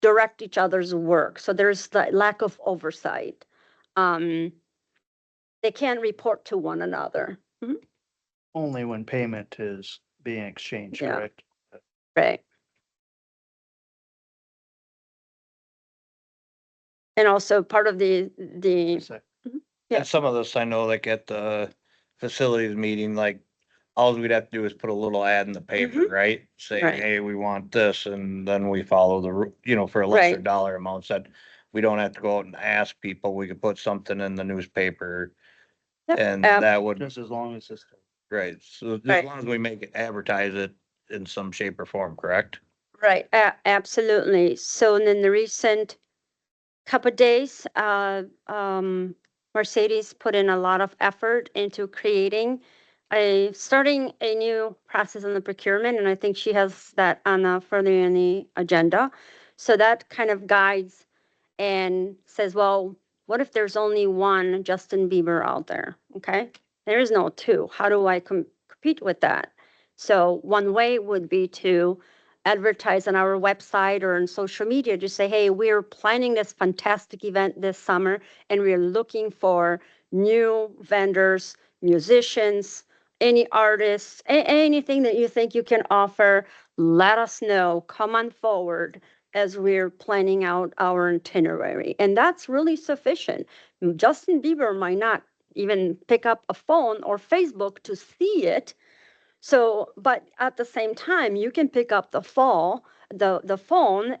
direct each other's work. So there's the lack of oversight. They can't report to one another. Mhm. Only when payment is being exchanged, Yeah. correct? Right. And also part of the So- Yeah. And some of this I know, like at the facilities meeting, like, all we'd have to do is put a little ad in the paper, right? Say, Right. hey, we want this, and then we follow for a lesser Right. dollar amount, that we don't have to go out and ask people, we could put something in the newspaper. Yep, And that would, Just as long as it's. right, so as Right. long as we make it, advertise it in some shape or form, correct? Right, absolutely. So in the recent couple of days, Mercedes put in a lot of effort into starting a new process on the procurement, and I think she has that on further in the agenda. So that kind of guides and says, well, what if there's only one Justin Bieber out there? Okay, there is no two. How do I compete with that? So one way would be to advertise on our website or on social media, just say, hey, we're planning this fantastic event this summer and we're looking for new vendors, musicians, any artists, anything that you think you can offer. Let us know. Come on forward as we're planning out our itinerary. And that's really sufficient. Justin Bieber might not even pick up a phone or Facebook to see it. So, but at the same time, you can pick up the phone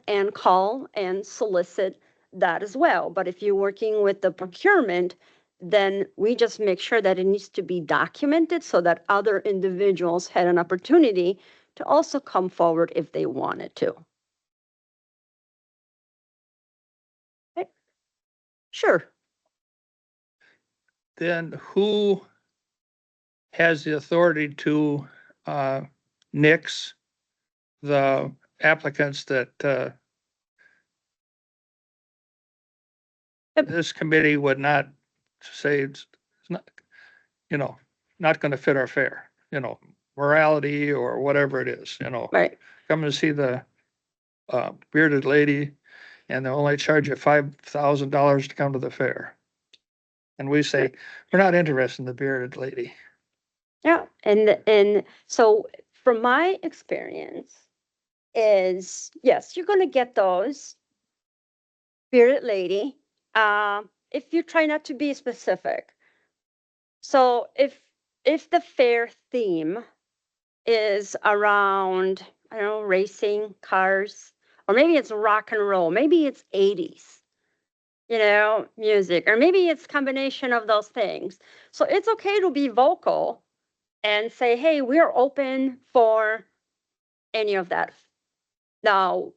and call and solicit that as well. But if you're working with the procurement, then we just make sure that it needs to be documented so that other individuals had an opportunity to also come forward if they wanted to. Okay. Sure. Then who has the authority to nix the applicants that this committee would not say it's not, not gonna fit our fare, morality or whatever it is, Right. come and see the bearded lady and they'll only charge you $5,000 to come to the fair. And we say, we're not interested in the bearded lady. Yeah, and so from my experience is, yes, you're gonna get those bearded lady, if you try not to be specific. So if the fair theme is around, I don't know, racing cars, or maybe it's rock and roll, maybe it's 80s, music, or maybe it's combination of those things. So it's okay to be vocal and say, hey, we're open for any of that. Now,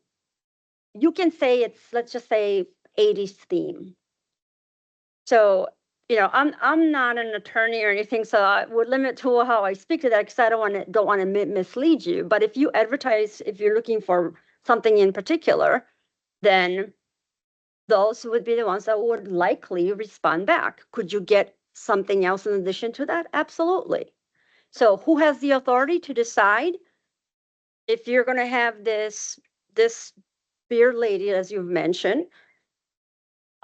you can say it's, let's just say 80s theme. So, I'm not an attorney or anything, so I would limit to how I speak to that because I don't want to mislead you. But if you advertise, if you're looking for something in particular, then those would be the ones that would likely respond back. Could you get something else in addition to that? Absolutely. So who has the authority to decide if you're going to have this beer lady, as you've mentioned?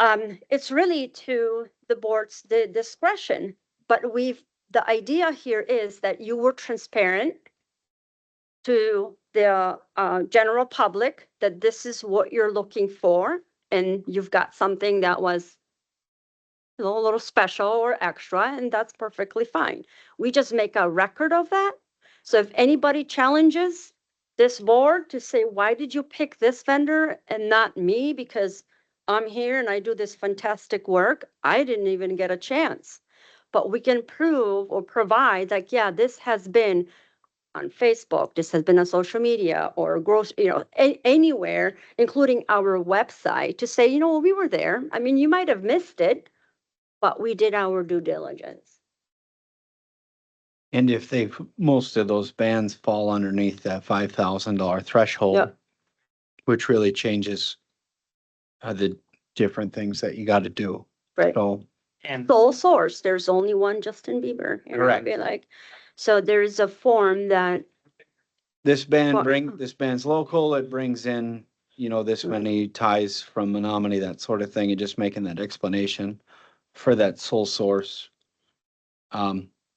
It's really to the board's discretion, but the idea here is that you were transparent to the general public that this is what you're looking for, and you've got something that was a little special or extra, and that's perfectly fine. We just make a record of that. So if anybody challenges this board to say, why did you pick this vendor and not me? Because I'm here and I do this fantastic work. I didn't even get a chance. But we can prove or provide that, yeah, this has been on Facebook, this has been on social media or anywhere, including our website, to say, we were there. I mean, you might have missed it, but we did our due diligence. And if most of those bands fall underneath that $5,000 threshold, Yep. which really changes the different things that you got to do. Right. So, And Sole source, there's only one Justin Bieber. Correct. Be like, so there's a form that, this Well- band's local, it brings in, this many ties from Menominee, that sort of thing, and just making that explanation for that sole source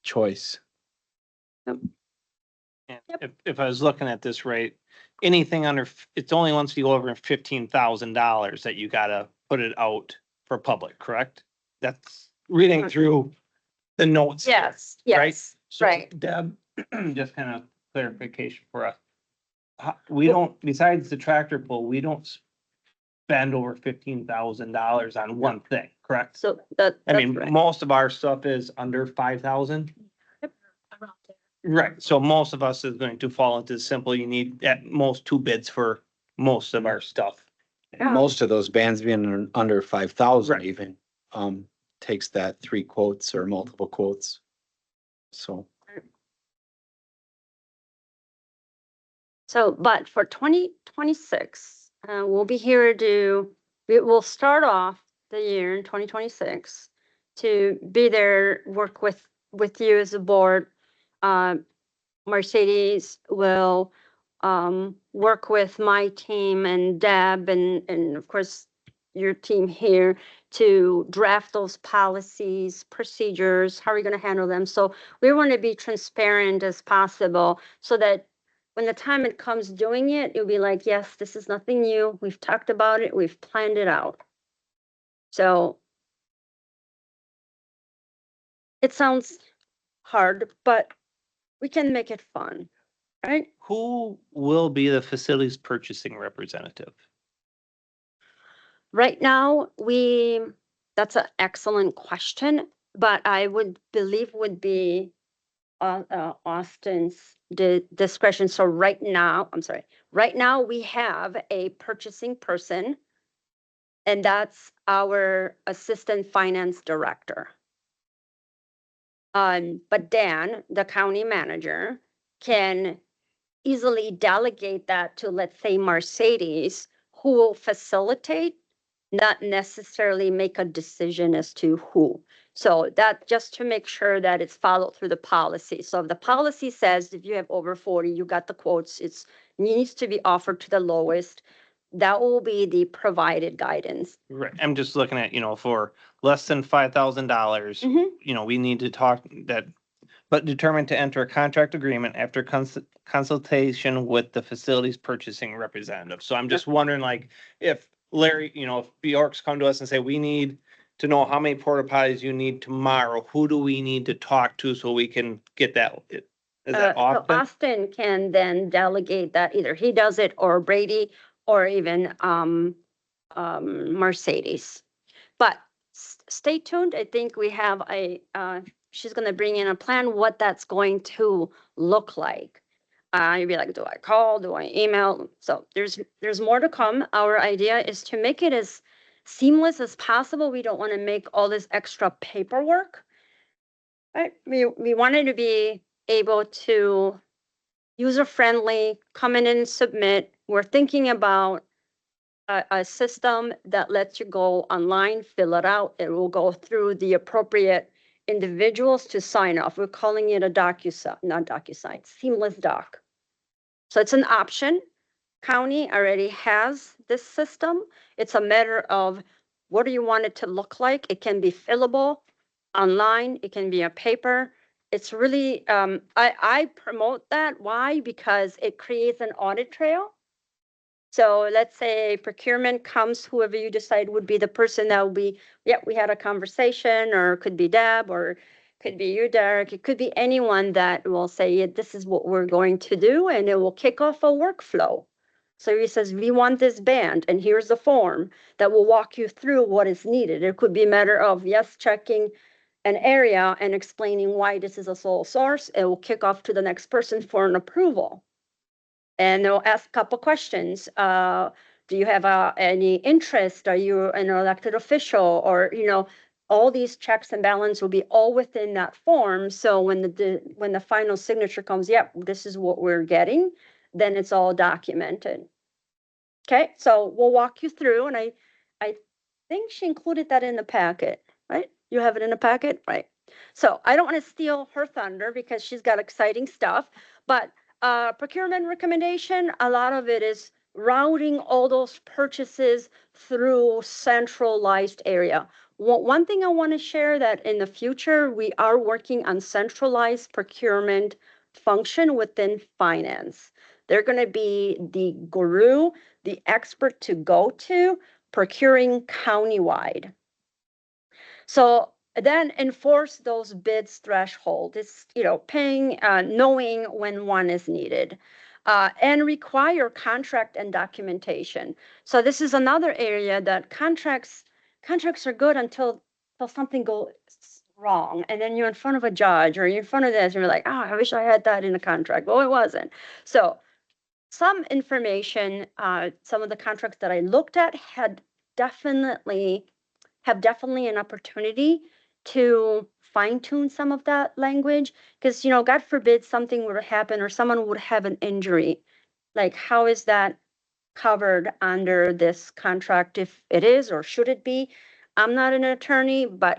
choice. and Yep. if I was looking at this right, anything under, it's only once you go over $15,000 that you gotta put it out for public, correct? That's reading through the notes. here, yes, right? yes, So right. Deb, just kind of clarification for us. We don't, besides the tractor pull, we don't spend over $15,000 on one thing, correct? So I that's mean, right. most of our stuff is under 5,000. Around there. Right, so most of us is going to fall into simple, you need at most 2 bids for most of our stuff. Yeah. Most of those bands being under 5,000 Right. even, takes that 3 quotes or multiple quotes. So, So, but for 2026, we'll be here we will start off the year in 2026 to be there, work with you as a board. Mercedes will work with my team and Deb and of course your team here to draft those policies, procedures, how are we going to handle them? So we want to be transparent as possible so that when the time it comes doing it, it'll be like, yes, this is nothing new. We've talked about it. We've planned it out. So it sounds hard, but we can make it fun, right? Who will be the facilities purchasing representative? Right now, that's an excellent question, but I would believe would be Austin's discretion. So right now we have a purchasing person, and that's our assistant finance director. But Dan, the county manager, can easily delegate that to, let's say, Mercedes, who will facilitate not necessarily make a decision as to who. So that just to make sure that it's followed through the policy. So if the policy says if you have over 40, you got the quotes, it's needs to be offered to the lowest. That will be the provided guidance. Right, I'm just looking at, for less than $5,000, Mhm. we need to talk that, but determined to enter a contract agreement after consultation with the facilities purchasing representative. So I'm just wondering, like, if Larry, if Bjork's come to us and say, we need to know how many porta potties you need tomorrow, who do we need to talk to so we can get that? Is that So often? Austin can then delegate that, either he does it or Brady or even Mercedes. But stay tuned. I think we have she's gonna bring in a plan, what that's going to look like. You'd be like, do I call? Do I email? So there's more to come. Our idea is to make it as seamless as possible. We don't want to make all this extra paperwork. Right? We wanted to be able to user-friendly, come in and submit. We're thinking about a system that lets you go online, fill it out. It will go through the appropriate individuals to sign off. We're calling it a DocuSign, not DocuSign, seamless doc. So it's an option. County already has this system. It's a matter of what do you want it to look like? It can be fillable online. It can be a paper. It's really, I promote that. Why? Because it creates an audit trail. So let's say procurement comes, whoever you decide would be the person that will be, yeah, we had a conversation, or it could be Deb, or could be you, Derek. It could be anyone that will say, yeah, this is what we're going to do, and it will kick off a workflow. So he says, we want this band, and here's the form that will walk you through what is needed. It could be a matter of, yes, checking an area and explaining why this is a sole source. It will kick off to the next person for an approval. And they'll ask a couple questions. Do you have any interest? Are you an elected official? Or, all these checks and balance will be all within that form. So when the final signature comes, yep, this is what we're getting, then it's all documented. Okay, so we'll walk you through, and I think she included that in the packet, right? You have it in the packet, right? So I don't want to steal her thunder because she's got exciting stuff, but procurement recommendation, a lot of it is routing all those purchases through centralized area. One thing I want to share, that in the future, we are working on centralized procurement function within finance. They're going to be the guru, the expert to go to, procuring countywide. So then enforce those bids threshold. It's, paying, knowing when one is needed, and require contract and documentation. So this is another area that contracts are good until something goes wrong, and then you're in front of a judge or you're in front of this, and you're like, oh, I wish I had that in a contract. Well, it wasn't. So some information, some of the contracts that I looked at definitely an opportunity to fine tune some of that language. Because, God forbid something were to happen or someone would have an injury. Like, how is that covered under this contract, if it is, or should it be? I'm not an attorney, but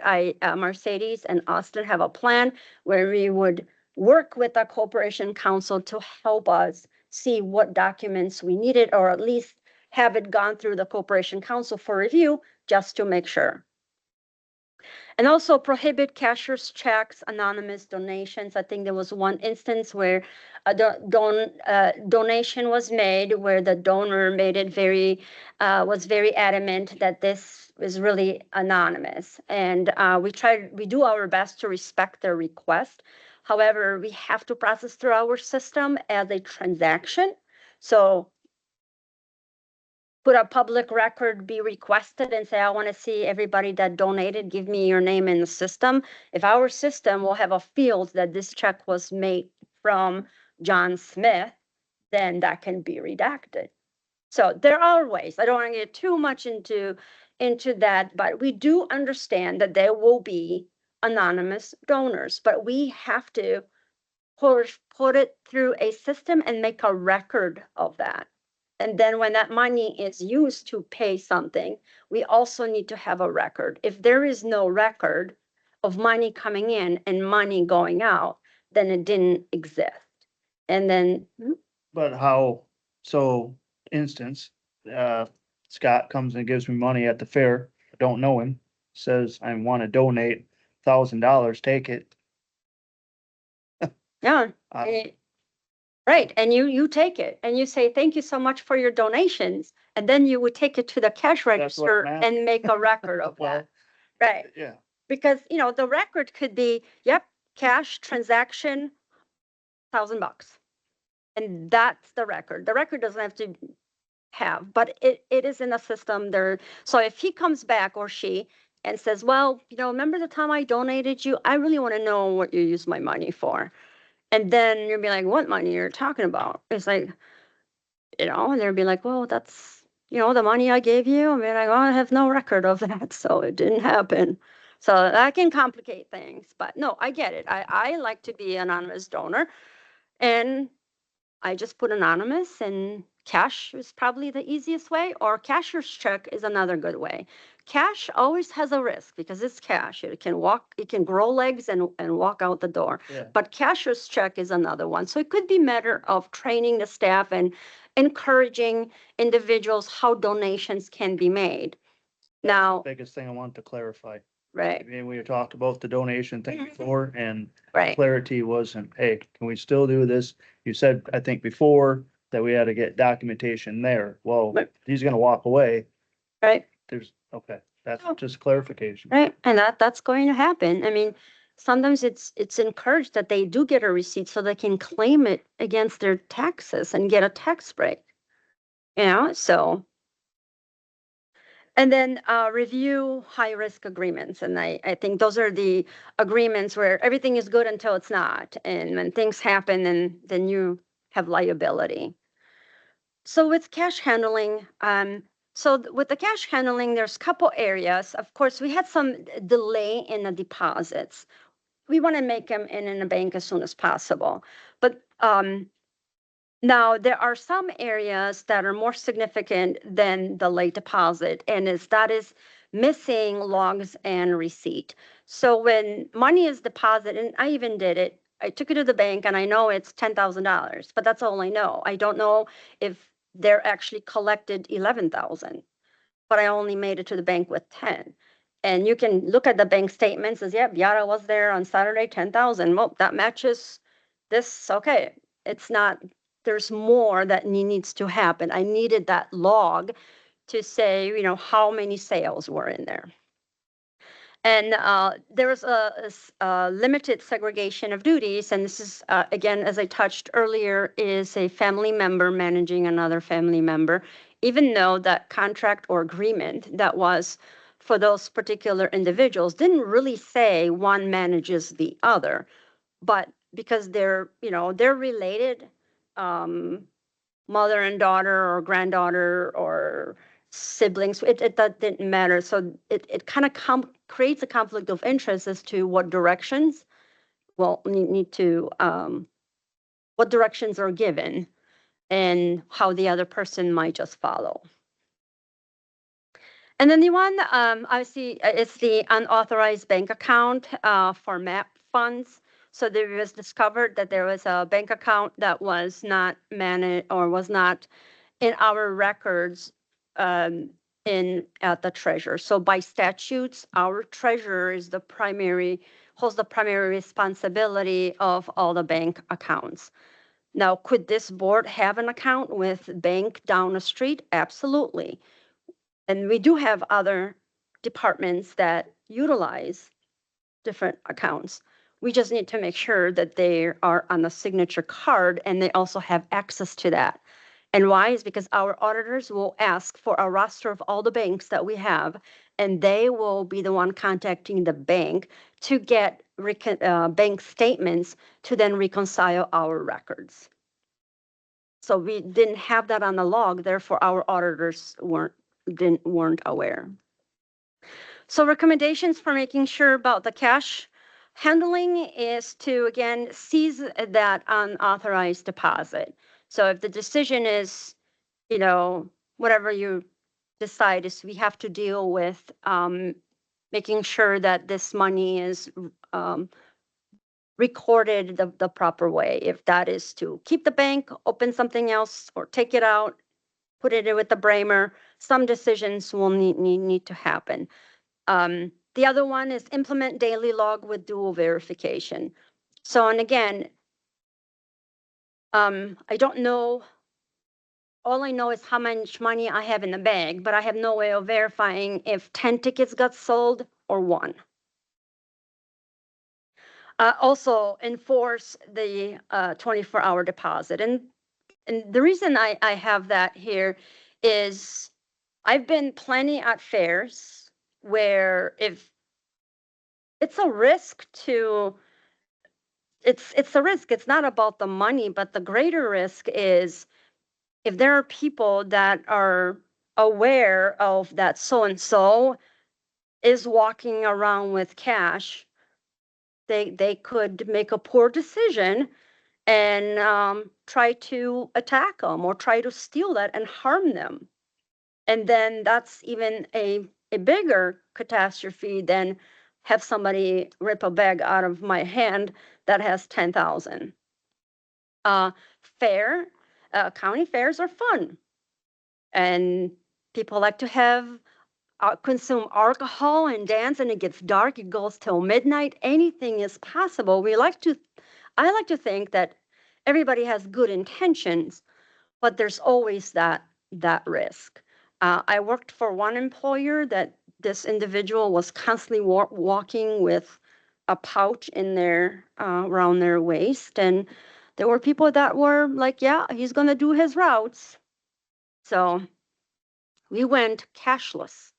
Mercedes and Austin have a plan where we would work with the corporation counsel to help us see what documents we needed, or at least have it gone through the corporation counsel for review, just to make sure. And also prohibit cashier's checks, anonymous donations. I think there was one instance where a donation was made where the donor made it was very adamant that this is really anonymous. And we do our best to respect their request. However, we have to process through our system as a transaction. So could a public record be requested and say, I want to see everybody that donated, give me your name in the system? If our system will have a field that this check was made from John Smith, then that can be redacted. So there are ways. I don't want to get too much into that, but we do understand that there will be anonymous donors, but we have to put it through a system and make a record of that. And then when that money is used to pay something, we also need to have a record. If there is no record of money coming in and money going out, then it didn't exist. And then, But how, so instance, Scott comes and gives me money at the fair, I don't know him, says I want to donate $1,000, take it. yeah, I- right, and you take it and you say, thank you so much for your donations. And then you would take it to the cash what I'm register asking. and make a record of that. Well, Right, yeah, because, the record could be, yep, cash transaction, $1,000. And that's the record. The record doesn't have to have, but it is in the system there. So if he comes back or she and says, well, remember the time I donated you? I really want to know what you used my money for. And then you'll be like, what money you're talking about? It's like, and they'll be like, well, that's, the money I gave you. I mean, like, oh, I have no record of that. So it didn't happen. So that can complicate things, but no, I get it. I like to be an anonymous donor, and I just put anonymous, and cash is probably the easiest way, or cashier's check is another good way. Cash always has a risk because it's cash. It can grow legs and walk out the door. yeah. But cashier's check is another one. So it could be matter of training the staff and encouraging individuals how donations can be made. Now, Biggest thing I want to clarify. I right, mean, we talked about the donation thing before and right. clarity wasn't, hey, can we still do this? You said, I think before that we had to get documentation there. Well, Right. he's gonna walk away. Right. Okay, that's Oh. just clarification. Right, and that's going to happen. I mean, sometimes it's encouraged that they do get a receipt so they can claim it against their taxes and get a tax break. So. And then review high risk agreements. And I think those are the agreements where everything is good until it's not. And when things happen, then you have liability. So with cash handling, with the cash handling, there's a couple areas. Of course, we had some delay in the deposits. We want to make them in a bank as soon as possible. But now there are some areas that are more significant than the late deposit, and that is missing logs and receipt. So when money is deposited, and I even did it, I took it to the bank and I know it's $10,000, but that's all I know. I don't know if they're actually collected 11,000, but I only made it to the bank with 10. And you can look at the bank statements as, yep, Yara was there on Saturday, 10,000. Well, that matches this. Okay. It's not, there's more that needs to happen. I needed that log to say, how many sales were in there. And there was a limited segregation of duties. And this is, again, as I touched earlier, is a family member managing another family member, even though that contract or agreement that was for those particular individuals didn't really say one manages the other. But because they're related, mother and daughter or granddaughter or siblings, that didn't matter. So it kind of creates a conflict of interest as to what directions need to, what directions are given and how the other person might just follow. And then the one, obviously, it's the unauthorized bank account for MAP funds. So there was discovered that there was a bank account that was not managed or was not in our records at the treasurer. So by statutes, our treasurer is holds the primary responsibility of all the bank accounts. Now, could this board have an account with bank down the street? Absolutely. And we do have other departments that utilize different accounts. We just need to make sure that they are on a signature card and they also have access to that. And why is because our auditors will ask for a roster of all the banks that we have, and they will be the one contacting the bank to get bank statements to then reconcile our records. So we didn't have that on the log, therefore our auditors weren't aware. So recommendations for making sure about the cash handling is to, again, seize that unauthorized deposit. So if the decision is, you know, whatever you decide is we have to deal with making sure that this money is recorded the proper way. If that is to keep the bank, open something else, or take it out, put it in with the Bramer, some decisions will need to happen. The other one is implement daily log with dual verification. So, and again, I don't know. All I know is how much money I have in the bag, but I have no way of verifying if 10 tickets got sold or 1. Also enforce the 24-hour deposit. And the reason I have that here is I've been plenty at fairs where if it's a risk to, it's a risk. It's not about the money, but the greater risk is if there are people that are aware of that so-and-so is walking around with cash, they could make a poor decision and try to attack them or try to steal that and harm them. And then that's even a bigger catastrophe than have somebody rip a bag out of my hand that has 10,000. County fairs are fun. And people like to have consume alcohol and dance, and it gets dark, it goes till midnight. Anything is possible. I like to think that everybody has good intentions, but there's always that risk. I worked for one employer that this individual was constantly walking with a pouch in their around their waist, and there were people that were like, yeah, he's gonna do his routes. So we went cashless.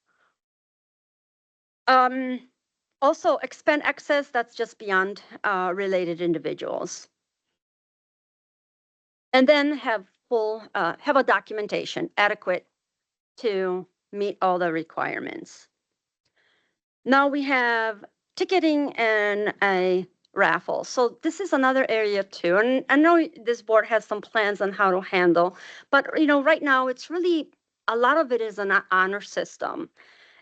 Also, expend excess, that's just beyond related individuals. And then have a documentation adequate to meet all the requirements. Now we have ticketing and a raffle. So this is another area too. And I know this board has some plans on how to handle, but right now it's really, a lot of it is an honor system.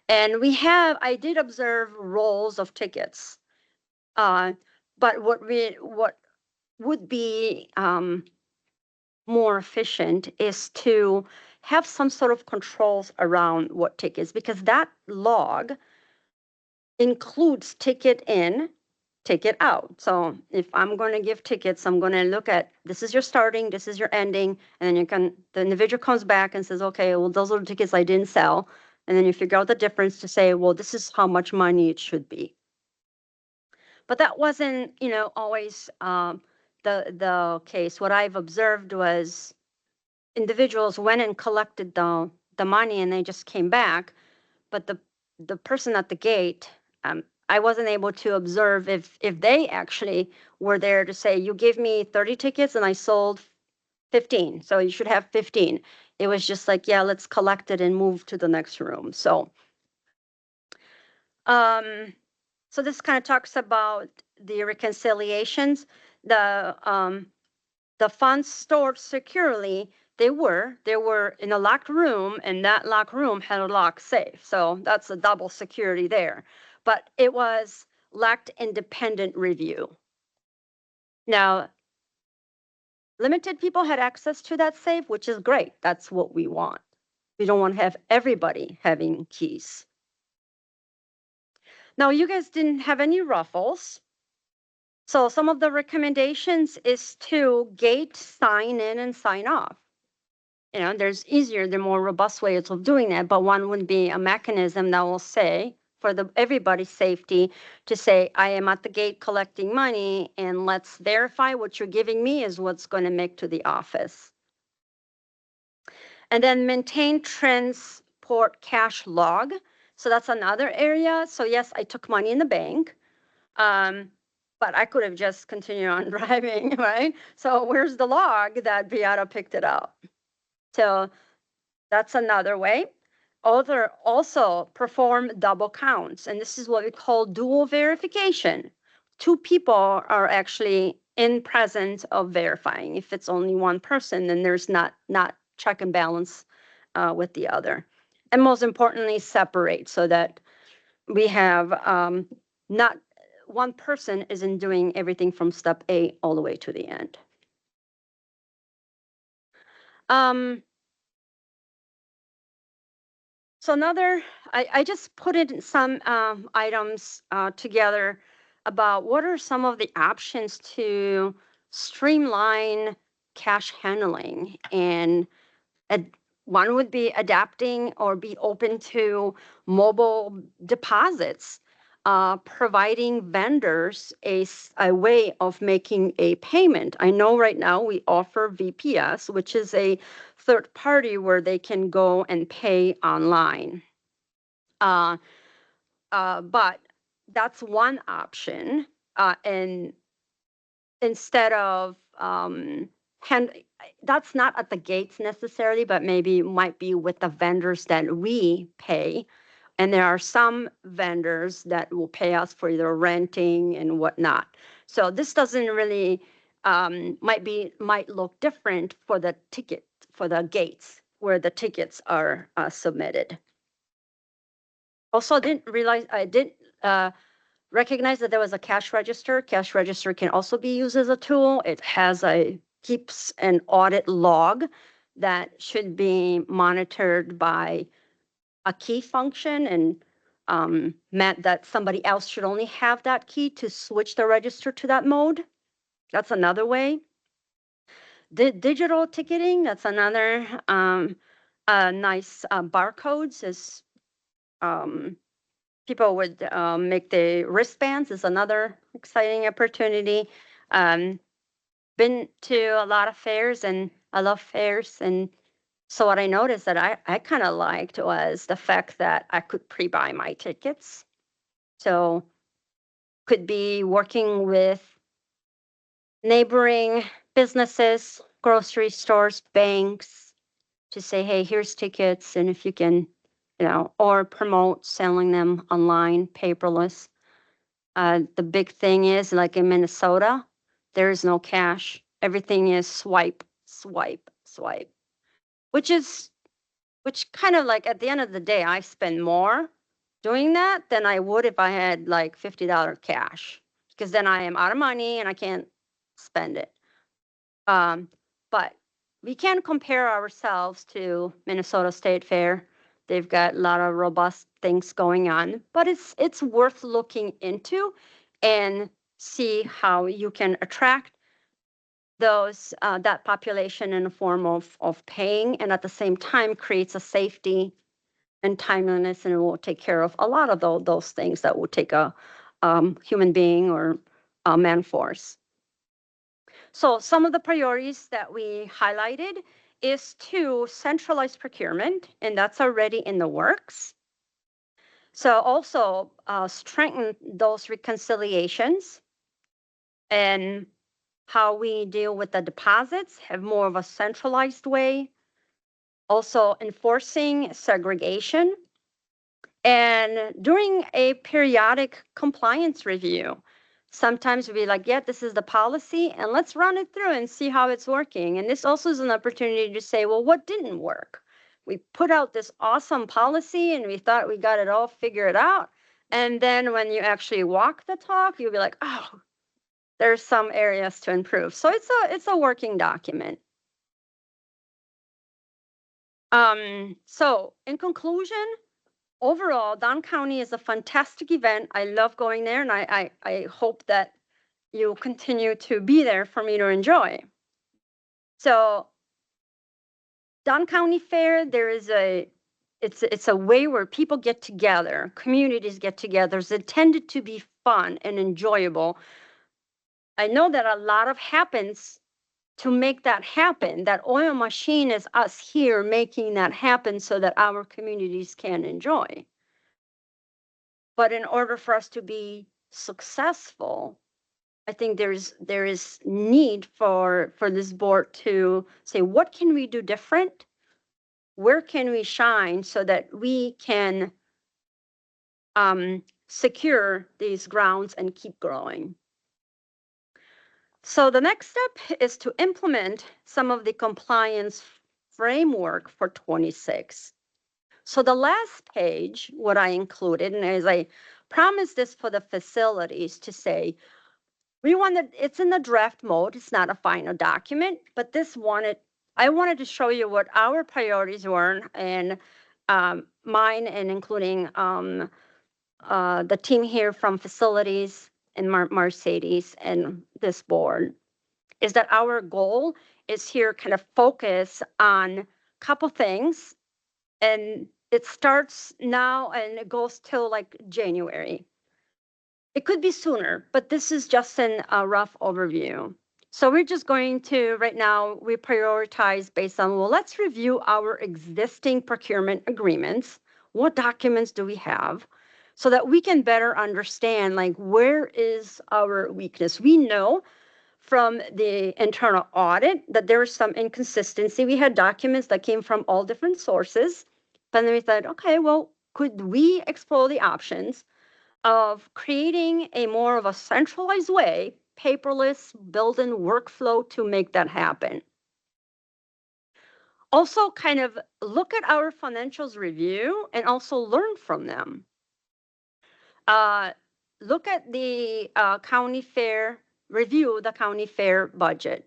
And I did observe rolls of tickets. But what would be more efficient is to have some sort of controls around what tickets, because that log includes ticket in, ticket out. So if I'm going to give tickets, I'm going to look at, this is your starting, this is your ending, and then the individual comes back and says, okay, well, those are the tickets I didn't sell. And then you figure out the difference to say, well, this is how much money it should be. But that wasn't, always the case. What I've observed was individuals went and collected the money and they just came back, but the person at the gate, I wasn't able to observe if they actually were there to say, you gave me 30 tickets and I sold 15, so you should have 15. It was just like, yeah, let's collect it and move to the next room. So this kind of talks about the reconciliations. The funds stored securely, they were in a locked room, and that locked room had a locked safe. So that's a double security there. But it was lacked independent review. Now, limited people had access to that safe, which is great. That's what we want. We don't want to have everybody having keys. Now, you guys didn't have any ruffles. So some of the recommendations is to gate, sign in, and sign off. There's the more robust ways of doing that, but one would be a mechanism that will say, for everybody's safety, to say, I am at the gate collecting money, and let's verify what you're giving me is what's going to make to the office. And then maintain transport cash log. So that's another area. So yes, I took money in the bank. But I could have just continued on driving, right? So where's the log that Beata picked it up? So that's another way. Also perform double counts. And this is what we call dual verification. 2 people are actually in presence of verifying. If it's only one person, then there's not check and balance with the other. And most importantly, separate so that we have not one person isn't doing everything from step A all the way to the end. So I just put in some items together about what are some of the options to streamline cash handling. And one would be adapting or be open to mobile deposits, providing vendors a way of making a payment. I know right now we offer VPS, which is a third party where they can go and pay online. But that's one option. And instead of that's not at the gates necessarily, but maybe might be with the vendors that we pay. And there are some vendors that will pay us for either renting and whatnot. So this doesn't really might look different for the ticket, for the gates where the tickets are submitted. Also, I didn't recognize that there was a cash register. Cash register can also be used as a tool. It keeps an audit log that should be monitored by a key function, and meant that somebody else should only have that key to switch the register to that mode. That's another way. Digital ticketing, that's another nice barcodes is people would make the wristbands is another exciting opportunity. Been to a lot of fairs and I love fairs. And so what I noticed that I kind of liked was the fact that I could pre-buy my tickets. So could be working with neighboring businesses, grocery stores, banks to say, hey, here's tickets. And if you can, or promote selling them online, paperless. The big thing is, like in Minnesota, there is no cash. Everything is swipe, swipe, swipe, which kind of like at the end of the day, I spend more doing that than I would if I had like $50 cash, because then I am out of money and I can't spend it. But we can compare ourselves to Minnesota State Fair. They've got a lot of robust things going on, but it's worth looking into and see how you can attract those that population in the form of paying, and at the same time creates a safety and timeliness, and it will take care of a lot of those things that would take a human being or a man force. So some of the priorities that we highlighted is to centralize procurement, and that's already in the works. So also strengthen those reconciliations and how we deal with the deposits, have more of a centralized way. Also enforcing segregation. And during a periodic compliance review, sometimes we'll be like, yeah, this is the policy, and let's run it through and see how it's working. And this also is an opportunity to say, well, what didn't work? We put out this awesome policy and we thought we got it all figured out. And then when you actually walk the talk, you'll be like, oh, there's some areas to improve. So it's a working document. So in conclusion, overall, Dunn County is a fantastic event. I love going there, and I hope that you continue to be there for me to enjoy. So Dunn County Fair, it's a way where people get together, communities get together. It's intended to be fun and enjoyable. I know that a lot happens to make that happen. That oil machine is us here making that happen so that our communities can enjoy. But in order for us to be successful, I think there is need for this board to say, what can we do different? Where can we shine so that we can secure these grounds and keep growing? So the next step is to implement some of the compliance framework for 26. So the last page, what I included, and as I promised this for the facilities to say, it's in the draft mode, it's not a final document, but I wanted to show you what our priorities were, and mine, and including the team here from facilities and Mercedes and this board, is that our goal is here kind of focus on a couple things, and it starts now and it goes till like January. It could be sooner, but this is just a rough overview. So we're just going to, right now, we prioritize based on, well, let's review our existing procurement agreements. What documents do we have? So that we can better understand, like, where is our weakness? We know from the internal audit that there was some inconsistency. We had documents that came from all different sources. But then we thought, okay, well, could we explore the options of creating a more of a centralized way, paperless, built-in workflow to make that happen? Also kind of look at our financials review and also learn from them. Look at the county fair, review the county fair budget.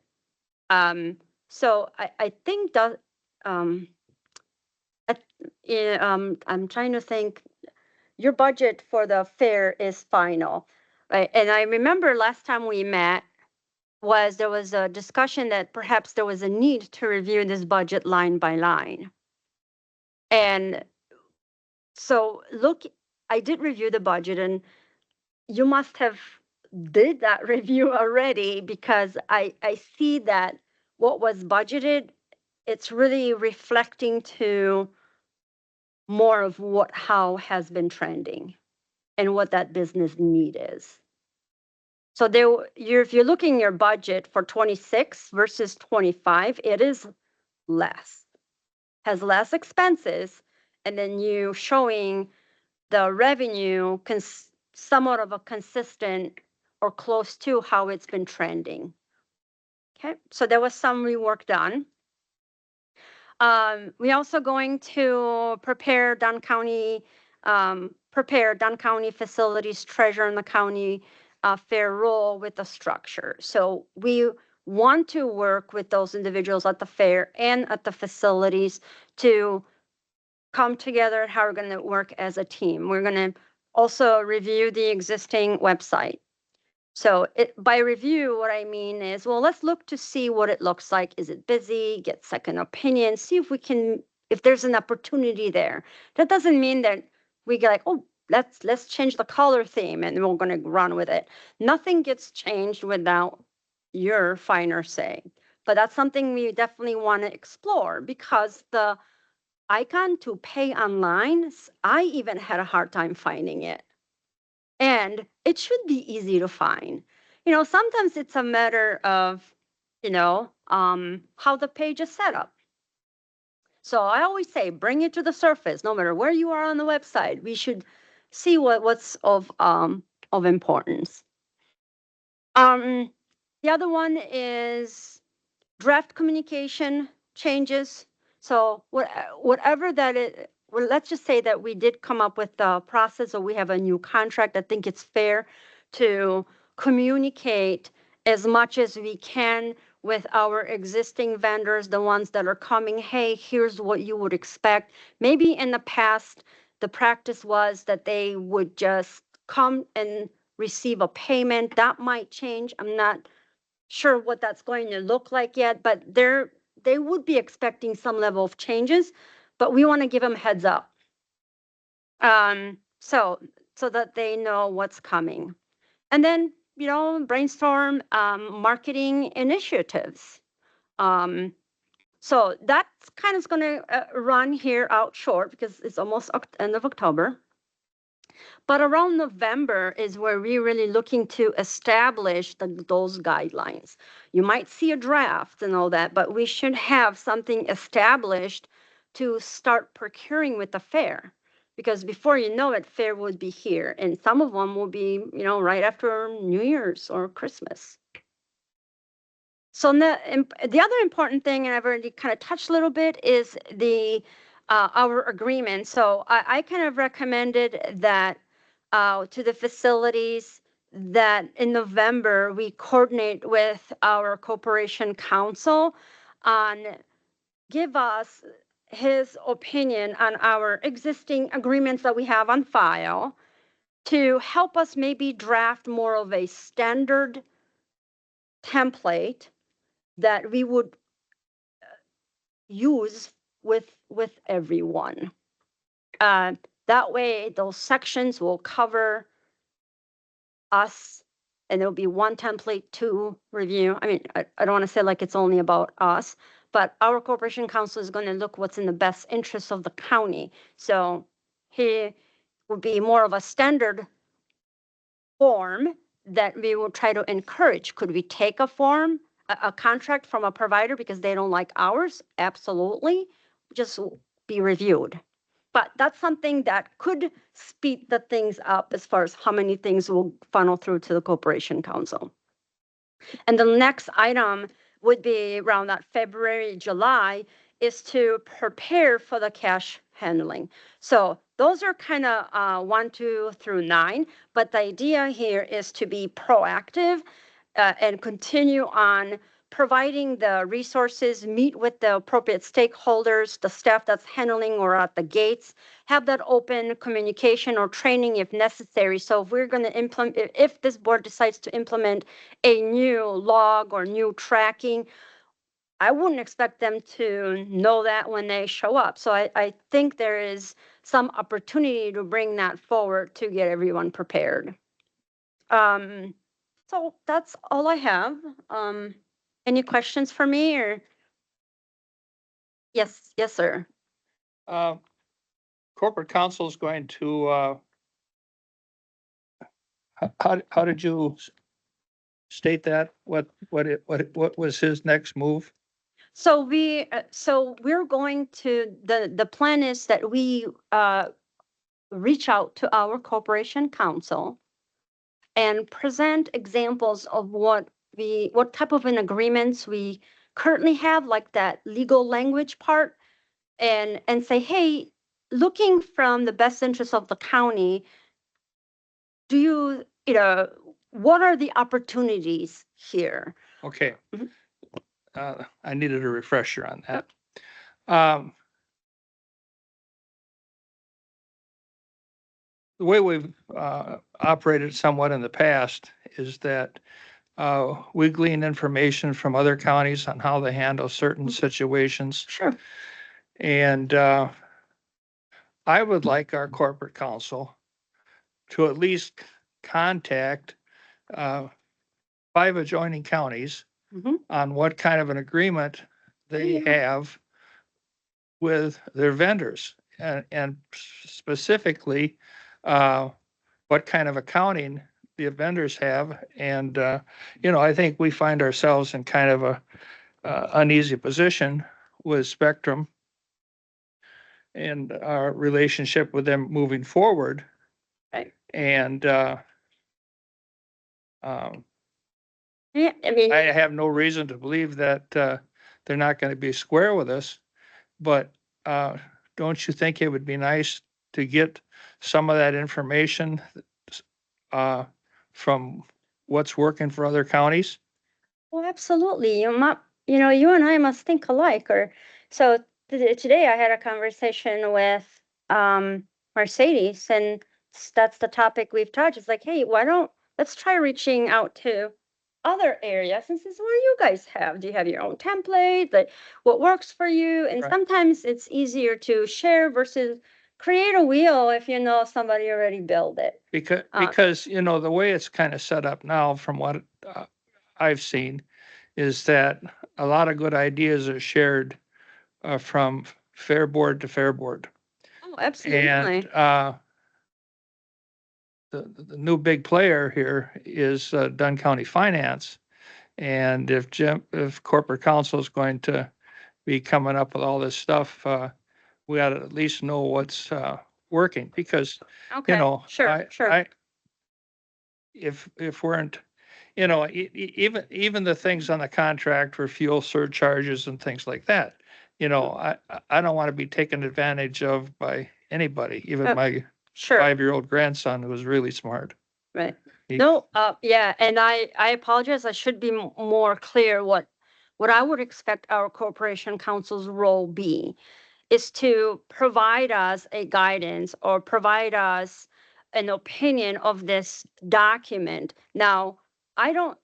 So I think that, I'm trying to think, your budget for the fair is final, right? And I remember last time we met there was a discussion that perhaps there was a need to review this budget line by line. And so I did review the budget, and you must have did that review already, because I see that what was budgeted, it's really reflecting to more of how has been trending and what that business need is. So if you're looking at your budget for 26 versus 25, it is less, has less expenses, and then you showing the revenue somewhat of a consistent or close to how it's been trending. Okay, so there was some rework done. We also going to prepare Dunn County facilities treasurer in the county fair role with the structure. So we want to work with those individuals at the fair and at the facilities to come together how we're going to work as a team. We're going to also review the existing website. So by review, what I mean is, well, let's look to see what it looks like. Is it busy? Get second opinion, see if there's an opportunity there. That doesn't mean that we get like, oh, let's change the color theme and we're going to run with it. Nothing gets changed without your finer say. But that's something we definitely want to explore, because the icon to pay online, I even had a hard time finding it. And it should be easy to find. Sometimes it's a matter of, how the page is set up. So I always say, bring it to the surface. No matter where you are on the website, we should see what's of importance. The other one is draft communication changes. So whatever that is, well, let's just say that we did come up with the process, or we have a new contract. I think it's fair to communicate as much as we can with our existing vendors, the ones that are coming, hey, here's what you would expect. Maybe in the past, the practice was that they would just come and receive a payment. That might change. I'm not sure what that's going to look like yet, but they would be expecting some level of changes, but we want to give them heads up. So that they know what's coming. And then, brainstorm marketing initiatives. So that's kind of going to run here out short, because it's almost end of October. But around November is where we're really looking to establish those guidelines. You might see a draft and all that, but we should have something established to start procuring with the fair. Because before you know it, fair would be here. And some of them will be, right after New Year's or Christmas. So the other important thing, and I've already kind of touched a little bit, is our agreement. So I kind of recommended that to the facilities that in November, we coordinate with our corporation counsel on give us his opinion on our existing agreements that we have on file to help us maybe draft more of a standard template that we would use with everyone. That way, those sections will cover us, and there'll be one template to review. I mean, I don't want to say like it's only about us, but our corporation counsel is going to look what's in the best interest of the county. So he would be more of a standard form that we will try to encourage. Could we take a form, a contract from a provider because they don't like ours? Absolutely. Just be reviewed. But that's something that could speed the things up as far as how many things will funnel through to the corporation council. And the next item would be around that February, July, is to prepare for the cash handling. So those are kind of 1, 2 through 9, but the idea here is to be proactive and continue on providing the resources, meet with the appropriate stakeholders, the staff that's handling or at the gates, have that open communication or training if necessary. So if we're going to implement, if this board decides to implement a new log or new tracking, I wouldn't expect them to know that when they show up. So I think there is some opportunity to bring that forward to get everyone prepared. So that's all I have. Any questions for me or? Yes, sir. Corporate counsel is going to, how did you state that? What was his next move? So we're going to, the plan is that we reach out to our corporation counsel and present examples of what type of an agreements we currently have, like that legal language part, and say, hey, looking from the best interest of the county, do you know, what are the opportunities here? Okay. Mhm. I needed a refresher on that. The way we've operated somewhat in the past is that we glean information from other counties on how they handle certain situations. Sure. And I would like our corporate counsel to at least contact 5 adjoining counties Mhm. on what kind of an agreement they have with their vendors, and specifically what kind of accounting the vendors have. And I think we find ourselves in kind of a uneasy position with Spectrum and our relationship with them moving forward. Right. And Yeah, I mean, I have no reason to believe that they're not going to be square with us. But don't you think it would be nice to get some of that information from what's working for other counties? well, absolutely. You and I must think alike. Or so today I had a conversation with Mercedes, and that's the topic we've touched. It's like, hey, let's try reaching out to other areas and says, what do you guys have? Do you have your own template? Like, what works for you? And Right. sometimes it's easier to share versus create a wheel if you know somebody already built it. Because the way it's kind of set up now, from what I've seen, is that a lot of good ideas are shared from fair board to fair board. Oh, absolutely. And the new big player here is Dunn County Finance. And if corporate counsel is going to be coming up with all this stuff, we ought to at least know what's working, because Okay. Sure. if we're you know, even the things on the contract for fuel surcharges and things like that. You know, I don't want to be taken advantage of by anybody, even my Sure. 5-year-old grandson who was really smart. Right. He- No, yeah, and I apologize. I should be more clear what I would expect our corporation counsel's role be is to provide us a guidance or provide us an opinion of this document. Now, I don't,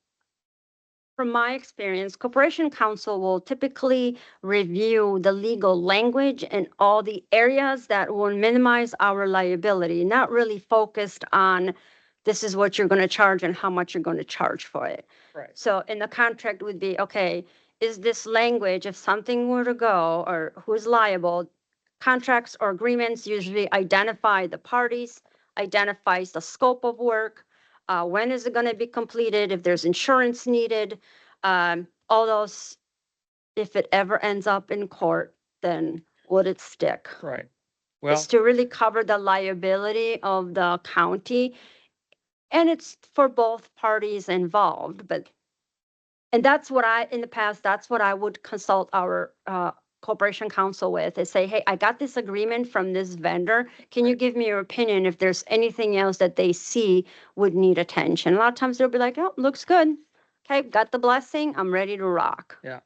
from my experience, corporation counsel will typically review the legal language and all the areas that will minimize our liability, not really focused on this is what you're going to charge and how much you're going to charge for it. Right. So in the contract would be, okay, is this language, if something were to go or who's liable, contracts or agreements usually identify the parties, identifies the scope of work, when is it going to be completed, if there's insurance needed, all those, if it ever ends up in court, then would it stick? Right. Well, It's to really cover the liability of the county. And it's for both parties involved, but, and that's what in the past, that's what I would consult our, corporation counsel with is say, hey, I got this agreement from this vendor. Can you give me your opinion if there's anything else that they see would need attention? A lot of times they'll be like, oh, looks good. Okay, got the blessing. I'm ready to rock. yeah,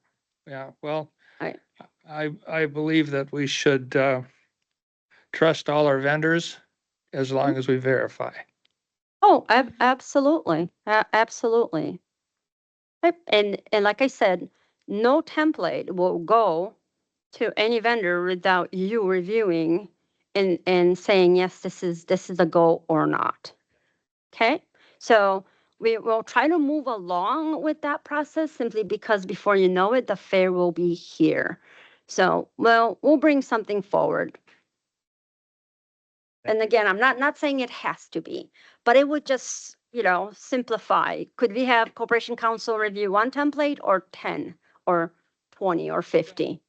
well, Right. I believe that we should, trust all our vendors as long as we verify. Oh, absolutely. Absolutely. Yep. And like I said, no template will go to any vendor without you reviewing and saying, yes, this is a go or not. Okay, so we will try to move along with that process simply because before you know it, the fair will be here. So, well, we'll bring something forward. And again, I'm not saying it has to be, but it would just, simplify. Could we have corporation counsel review one template or 10 or 20 or 50?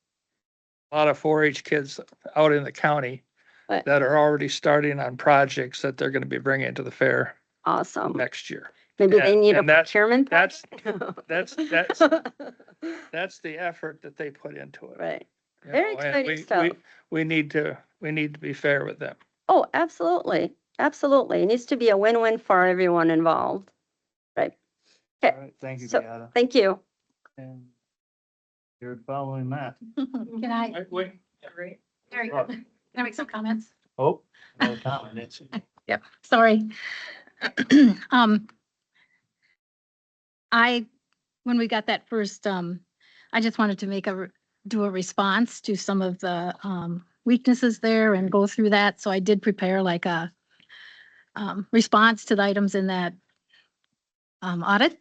A lot of 4-H kids out in the county But that are already starting on projects that they're going to be bringing to the fair awesome. next year. Maybe they need a and that- procurement. that's- project? That's the effort that they put into it. Right. you Very know, and exciting stuff. We need to be fair with them. Oh, absolutely. Absolutely. It needs to be a win-win for everyone involved. Right. All Okay. right, thank you, So, Beata. thank you. And you're following that. Can I, Wait, there you go. Can I make some comments? Oh, no comment. It's- Yep, sorry. When we got that first, I just wanted to do a response to some of the, weaknesses there and go through that. So I did prepare like a, response to the items in that, audit,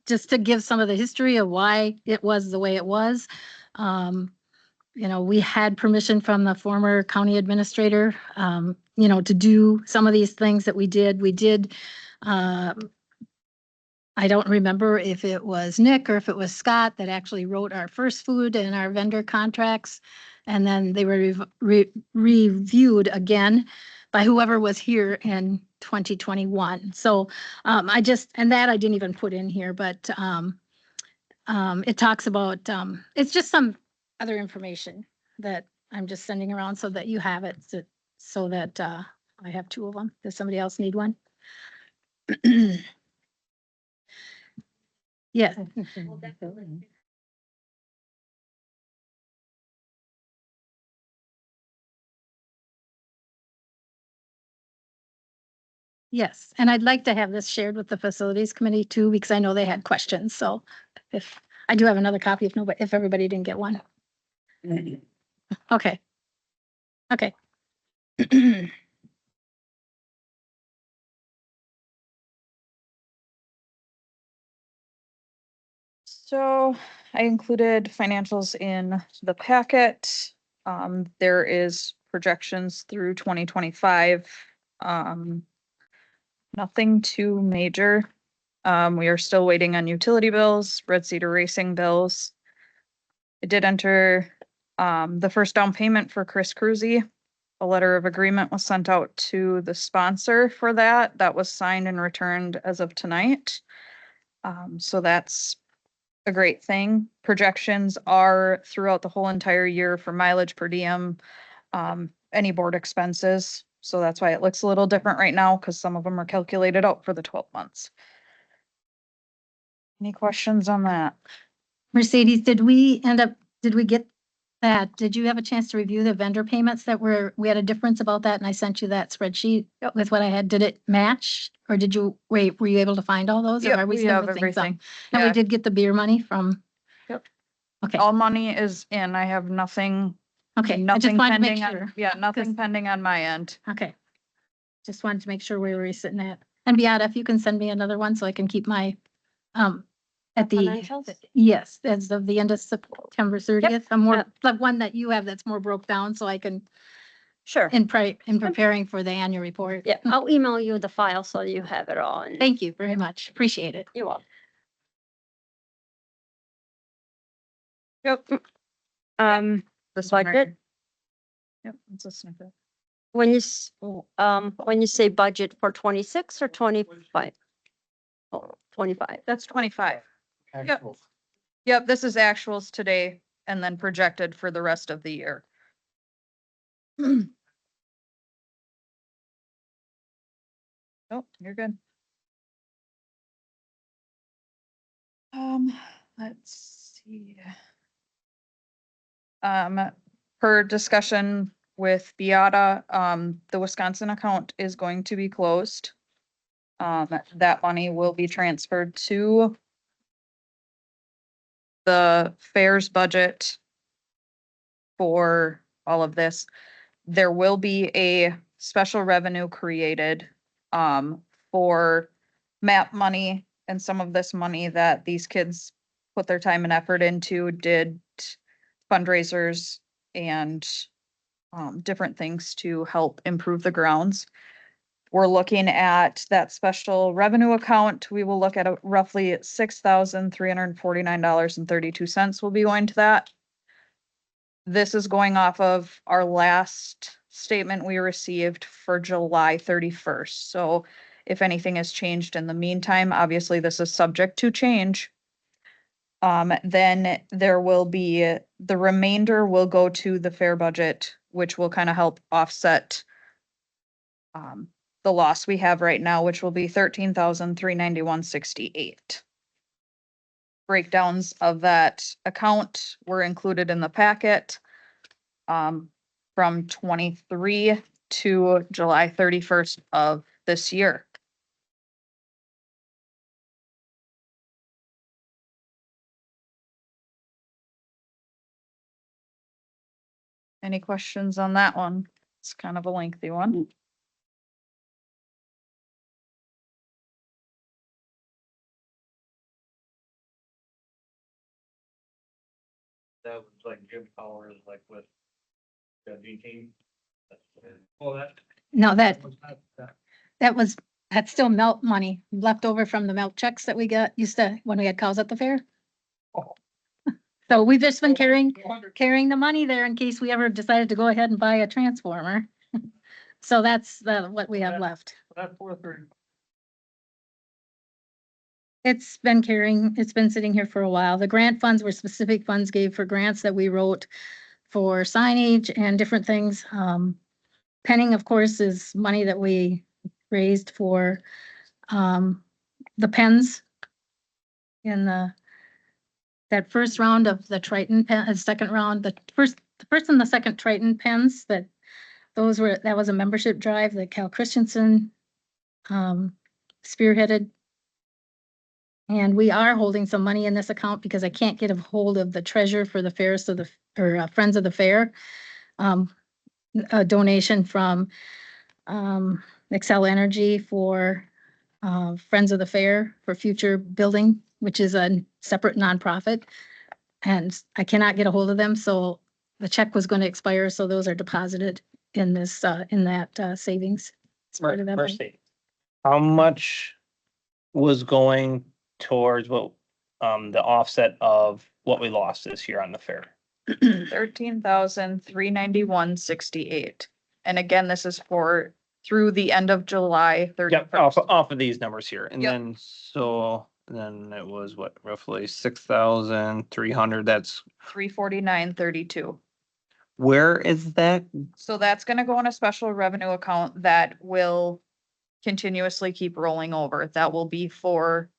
just to give some of the history of why it was the way it was. We had permission from the former county administrator, to do some of these things that we did. We did, I don't remember if it was Nick or if it was Scott that actually wrote our first food and our vendor contracts. And then they were reviewed again by whoever was here in 2021. So and that I didn't even put in here, but it talks about, it's just some other information that I'm just sending around so that you have it, so that I have 2 of them. Does somebody else need one? Yeah. Yes, and I'd like to have this shared with the facilities committee too, because I know they had questions. So if I do have another copy, if everybody didn't get one. Okay. Okay. So I included financials in the packet. There is projections through 2025. Nothing too major. We are still waiting on utility bills, Red Cedar Racing bills. I did enter the first down payment for Chris Cruzy. A letter of agreement was sent out to the sponsor for that. That was signed and returned as of tonight. So that's a great thing. Projections are throughout the whole entire year for mileage per diem, any board expenses. So that's why it looks a little different right now, because some of them are calculated out for the 12 months. Any questions on that? Mercedes, did we get that? Did you have a chance to review the vendor payments we had a difference about that and I sent you that spreadsheet with what I had. Did it match? Or were you able to find all those? Or Yep, are we still have missing some? everything. And we Yeah. did get the beer money from? Yep. Okay, All money is in. I have nothing, okay. I just nothing wanted to make pending sure. on, yeah, nothing 'cause- pending on my end. Okay. Just wanted to make sure where we were sitting at. And Beata, if you can send me another one so I can keep my, at the, Financials? yes, as of the end of September 30th. I'm more, Uh, the one that you have that's more broke down so I can, Sure. in preparing for the annual report. Yeah, I'll email you the file so you have it all. And Thank you very much. Appreciate it. you're welcome. Yep. This one right Budget? here. Yep, it's a snippet. When you say budget for 26 or 25? Oh, 25. That's 25. Yep. Yep, this is actuals today and then projected for the rest of the year. Oh, you're good. Let's see. Per discussion with Beata, the Wisconsin account is going to be closed. That money will be transferred to the fair's budget for all of this. There will be a special revenue created, for MAP money and some of this money that these kids put their time and effort into, did fundraisers and different things to help improve the grounds. We're looking at that special revenue account. We will look at roughly $6,349.32 will be going to that. This is going off of our last statement we received for July 31st. So if anything has changed in the meantime, obviously this is subject to change. Then there will be, the remainder will go to the fair budget, which will kind of help offset the loss we have right now, which will be $13,391.68. Breakdowns of that account were included in the packet from 23 to July 31st of this year. Any questions on that one? It's kind of a lengthy one. That was like Jim Powers, like with the D team. No, that's still melt money left over from the melt checks that we got when we had cows at the fair. So we've just been carrying the money there in case we ever decided to go ahead and buy a transformer. So that's what we have left. It's been sitting here for a while. The grant funds were specific funds gave for grants that we wrote for signage and different things. Penning, of course, is money that we raised for the pens in that first round of the Triton pen, second round, the first and the second Triton pens, that was a membership drive that Cal Christensen spearheaded. And we are holding some money in this account because I can't get a hold of the treasurer for the fairs or Friends of the Fair. A donation from Excel Energy for Friends of the Fair for future building, which is a separate nonprofit. And I cannot get a hold of them, so the check was going to expire, so those are deposited in this, in that savings. It's part of that money. Mercy. How much was going towards the offset of what we lost this year on the fair? 13,391.68. And again, this is through the end of July 31st. Yep, off of these numbers here. And Yep. then, so then it was what, roughly 6,300. That's, 349.32. where is that? So that's gonna go in a special revenue account that will continuously keep rolling over. That will be for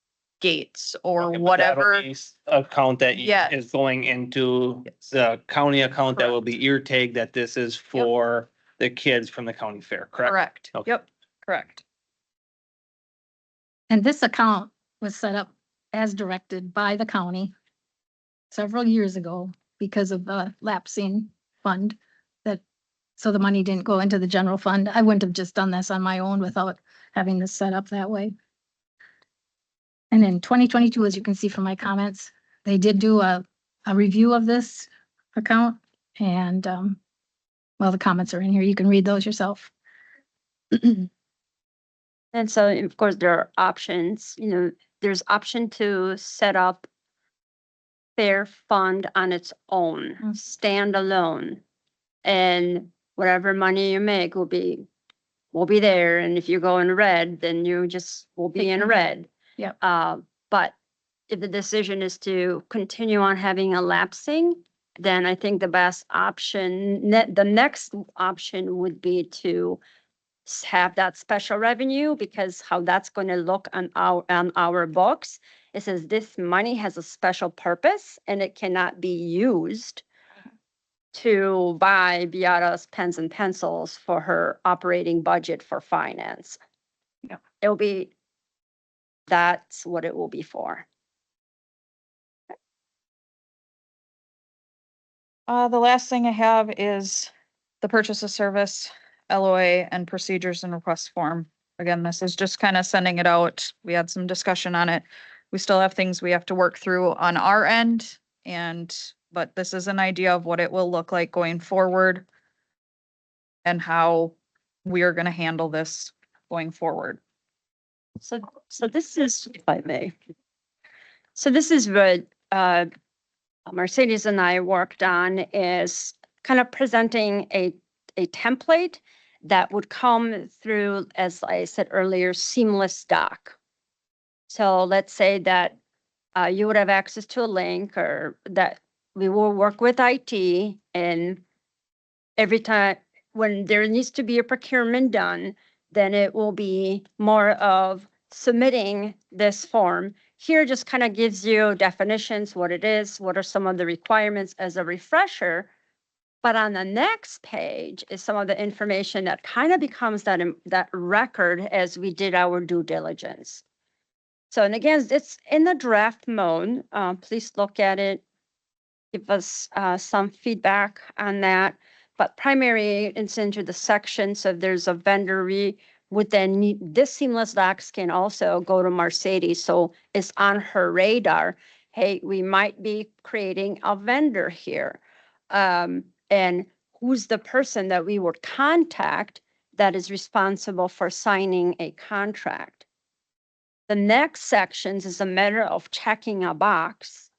gates or Okay, but that'll whatever. be account that Yes. is going into Yes. the county account that will be ear tagged that this is for the kids from the county fair, correct? Correct. Okay. Yep, correct. And this account was set up as directed by the county several years ago because of the lapsing fund that, so the money didn't go into the general fund. I wouldn't have just done this on my own without having this set up that way. And in 2022, as you can see from my comments, they did do a review of this account and, well, the comments are in here. You can read those yourself. And so, of course, there are options, there's option to set up fair fund on its own, standalone. And whatever money you make will be there. And if you go in red, then you just will be in red. Yep. But if the decision is to continue on having a lapsing, then I think the best option, the next option would be to have that special revenue, because how that's going to look on our books, it says this money has a special purpose and it cannot be used to buy Beata's pens and pencils for her operating budget for finance. Yeah. That's what it will be for. The last thing I have is the purchase of service, LOA, and procedures and request form. Again, this is just kind of sending it out. We had some discussion on it. We still have things we have to work through on our end, but this is an idea of what it will look like going forward and how we are gonna handle this going forward. So this is, if I may. So this is what Mercedes and I worked on, is kind of presenting a template that would come through, as I said earlier, seamless doc. So let's say that you would have access to a link, or that we will work with IT, and every time when there needs to be a procurement done, then it will be more of submitting this form. Here just kind of gives you definitions, what it is, what are some of the requirements as a refresher. But on the next page is some of the information that kind of becomes that record as we did our due diligence. So, and again, it's in the draft mode. Please look at it. Give us some feedback on that. But primary, it's into the section. So if there's a vendor, would then need, this seamless docs can also go to Mercedes. So it's on her radar. Hey, we might be creating a vendor here. And who's the person that we would contact that is responsible for signing a contract? The next sections is a matter of checking a box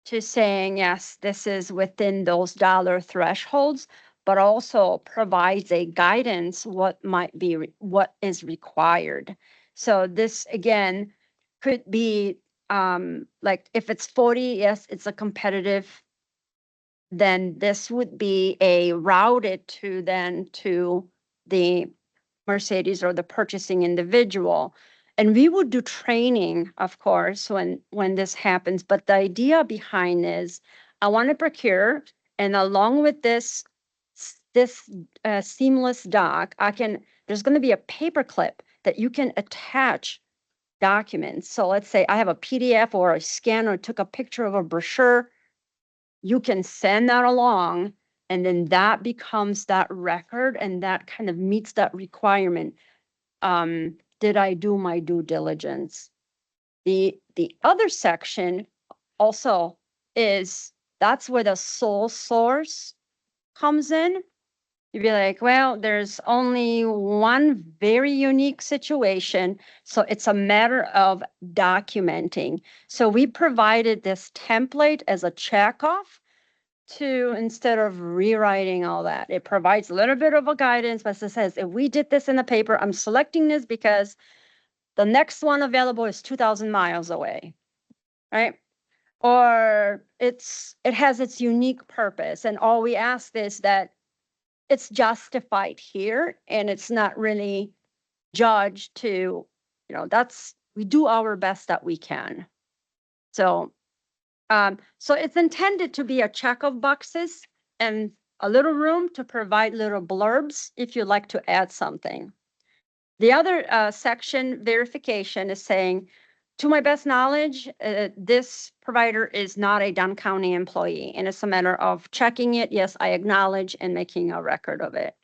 to saying, yes, this is within those dollar thresholds, but also provides a guidance what might be, what is required. So this again could be like if it's 40, yes, it's a competitive, then this would be a routed to the Mercedes or the purchasing individual. And we would do training, of course, when this happens. But the idea behind is I want to procure, and along with this seamless doc, there's going to be a paper clip that you can attach documents. So let's say I have a PDF or a scan or took a picture of a brochure. You can send that along, and then that becomes that record, and that kind of meets that requirement. Did I do my due diligence? The other section also is, that's where the sole source comes in. You'd be like, well, there's only one very unique situation, so it's a matter of documenting. So we provided this template as a checkoff to, instead of rewriting all that. It provides a little bit of a guidance, but it says, if we did this in the paper, I'm selecting this because the next one available is 2,000 miles away, right? Or it has its unique purpose, and all we ask is that it's justified here and it's not really judged to, we do our best that we can. So, so it's intended to be a check of boxes and a little room to provide little blurbs if you'd like to add something. The other section, verification, is saying, to my best knowledge, this provider is not a Dunn County employee, and it's a matter of checking it. Yes, I acknowledge, and making a record of it.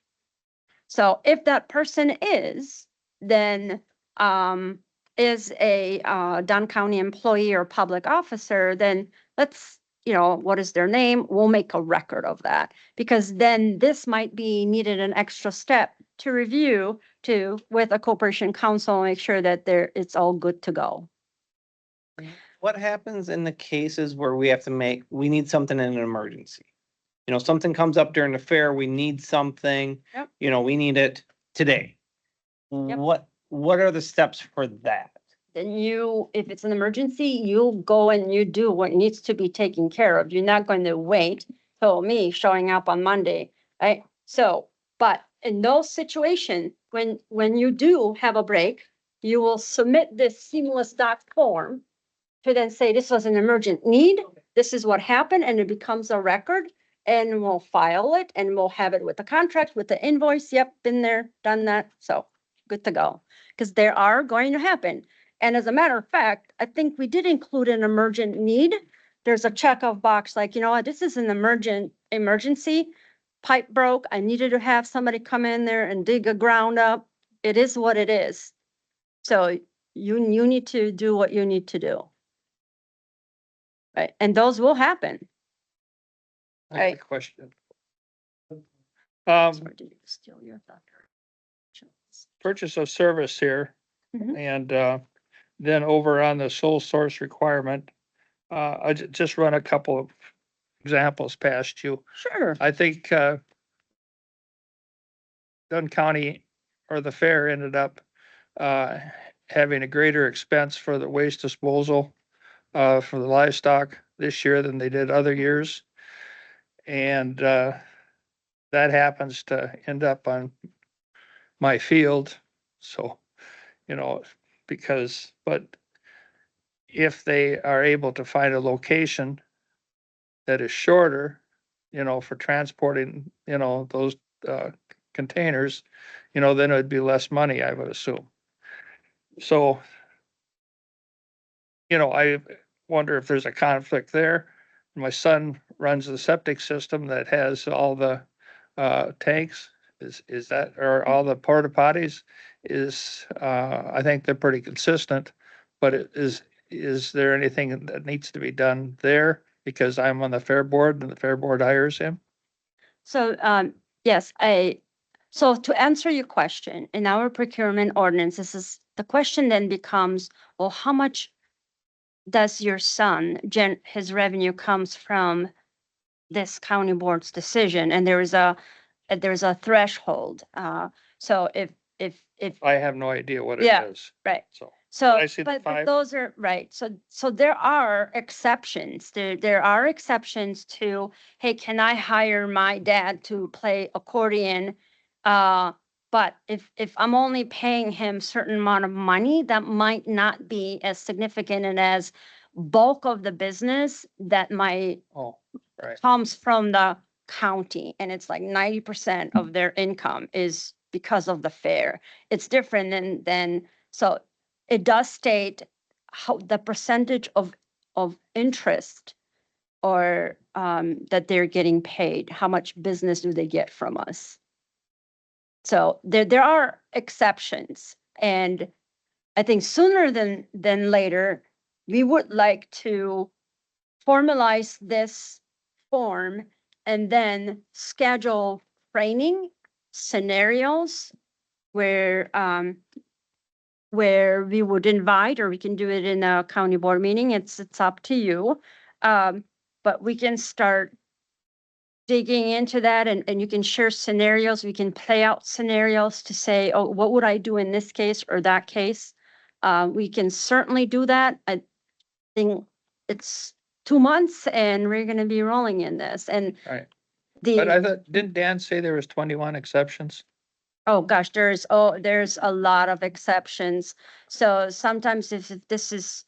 So if that person is, then is a Dunn County employee or public officer, then let's, what is their name? We'll make a record of that, because then this might be needed an extra step to review with a corporation counsel, make sure that it's all good to go. What happens in the cases where we need something in an emergency? Something comes up during the fair, we need something, Yep. We need it today. Yep. What are the steps for that? Then if it's an emergency, you go and you do what needs to be taken care of. You're not going to wait till me showing up on Monday, right? So, but in those situations, when you do have a break, you will submit this seamless doc form to then say, this was an emergent need, this is what happened, and it becomes a record, and we'll file it, and we'll have it with the contract, with the invoice. Yep, been there, done that, so good to go. Because there are going to happen. And as a matter of fact, I think we did include an emergent need. There's a check off box like, this is an emergency. Pipe broke, I needed to have somebody come in there and dig a ground up. It is what it is. So you need to do what you need to do. Right, and those will happen. I have a Right. question. Sorry, did you steal your thunder? Purchase of service here. Mhm. And then over on the sole source requirement, I just run a couple of examples past you. Sure. I think Dunn County or the fair ended up having a greater expense for the waste disposal for the livestock this year than they did other years. And that happens to end up on my field. So, but if they are able to find a location that is shorter, for transporting, those containers, then it would be less money, I would assume. So, I wonder if there's a conflict there. My son runs the septic system that has all the tanks. Is that, or all the porta potties I think they're pretty consistent, but is there anything that needs to be done there? Because I'm on the fair board and the fair board hires him. So, yes, so to answer your question, in our procurement ordinance, the question then becomes, well, how much does your son, his revenue comes from this county board's decision? And there's a threshold. So if I have no idea what it Yeah. is. right. So, So, I see the but five. those are, right, so there are exceptions, there are exceptions to, hey, can I hire my dad to play accordion? But if I'm only paying him certain amount of money, that might not be as significant and as bulk of the business that Oh, right. comes from the county, and it's like 90% of their income is because of the fair. It's different than, so it does state how the percentage of interest or that they're getting paid, how much business do they get from us. So there are exceptions, and I think sooner than later, we would like to formalize this form and then schedule training scenarios where we would invite, or we can do it in a county board meeting. It's up to you. But we can start digging into that, and you can share scenarios. We can play out scenarios to say, oh, what would I do in this case or that case? we can certainly do that. I think it's 2 months and we're gonna be rolling in this and Right. But the, I thought, didn't Dan say there was 21 exceptions? oh gosh, there's a lot of exceptions. So sometimes if this is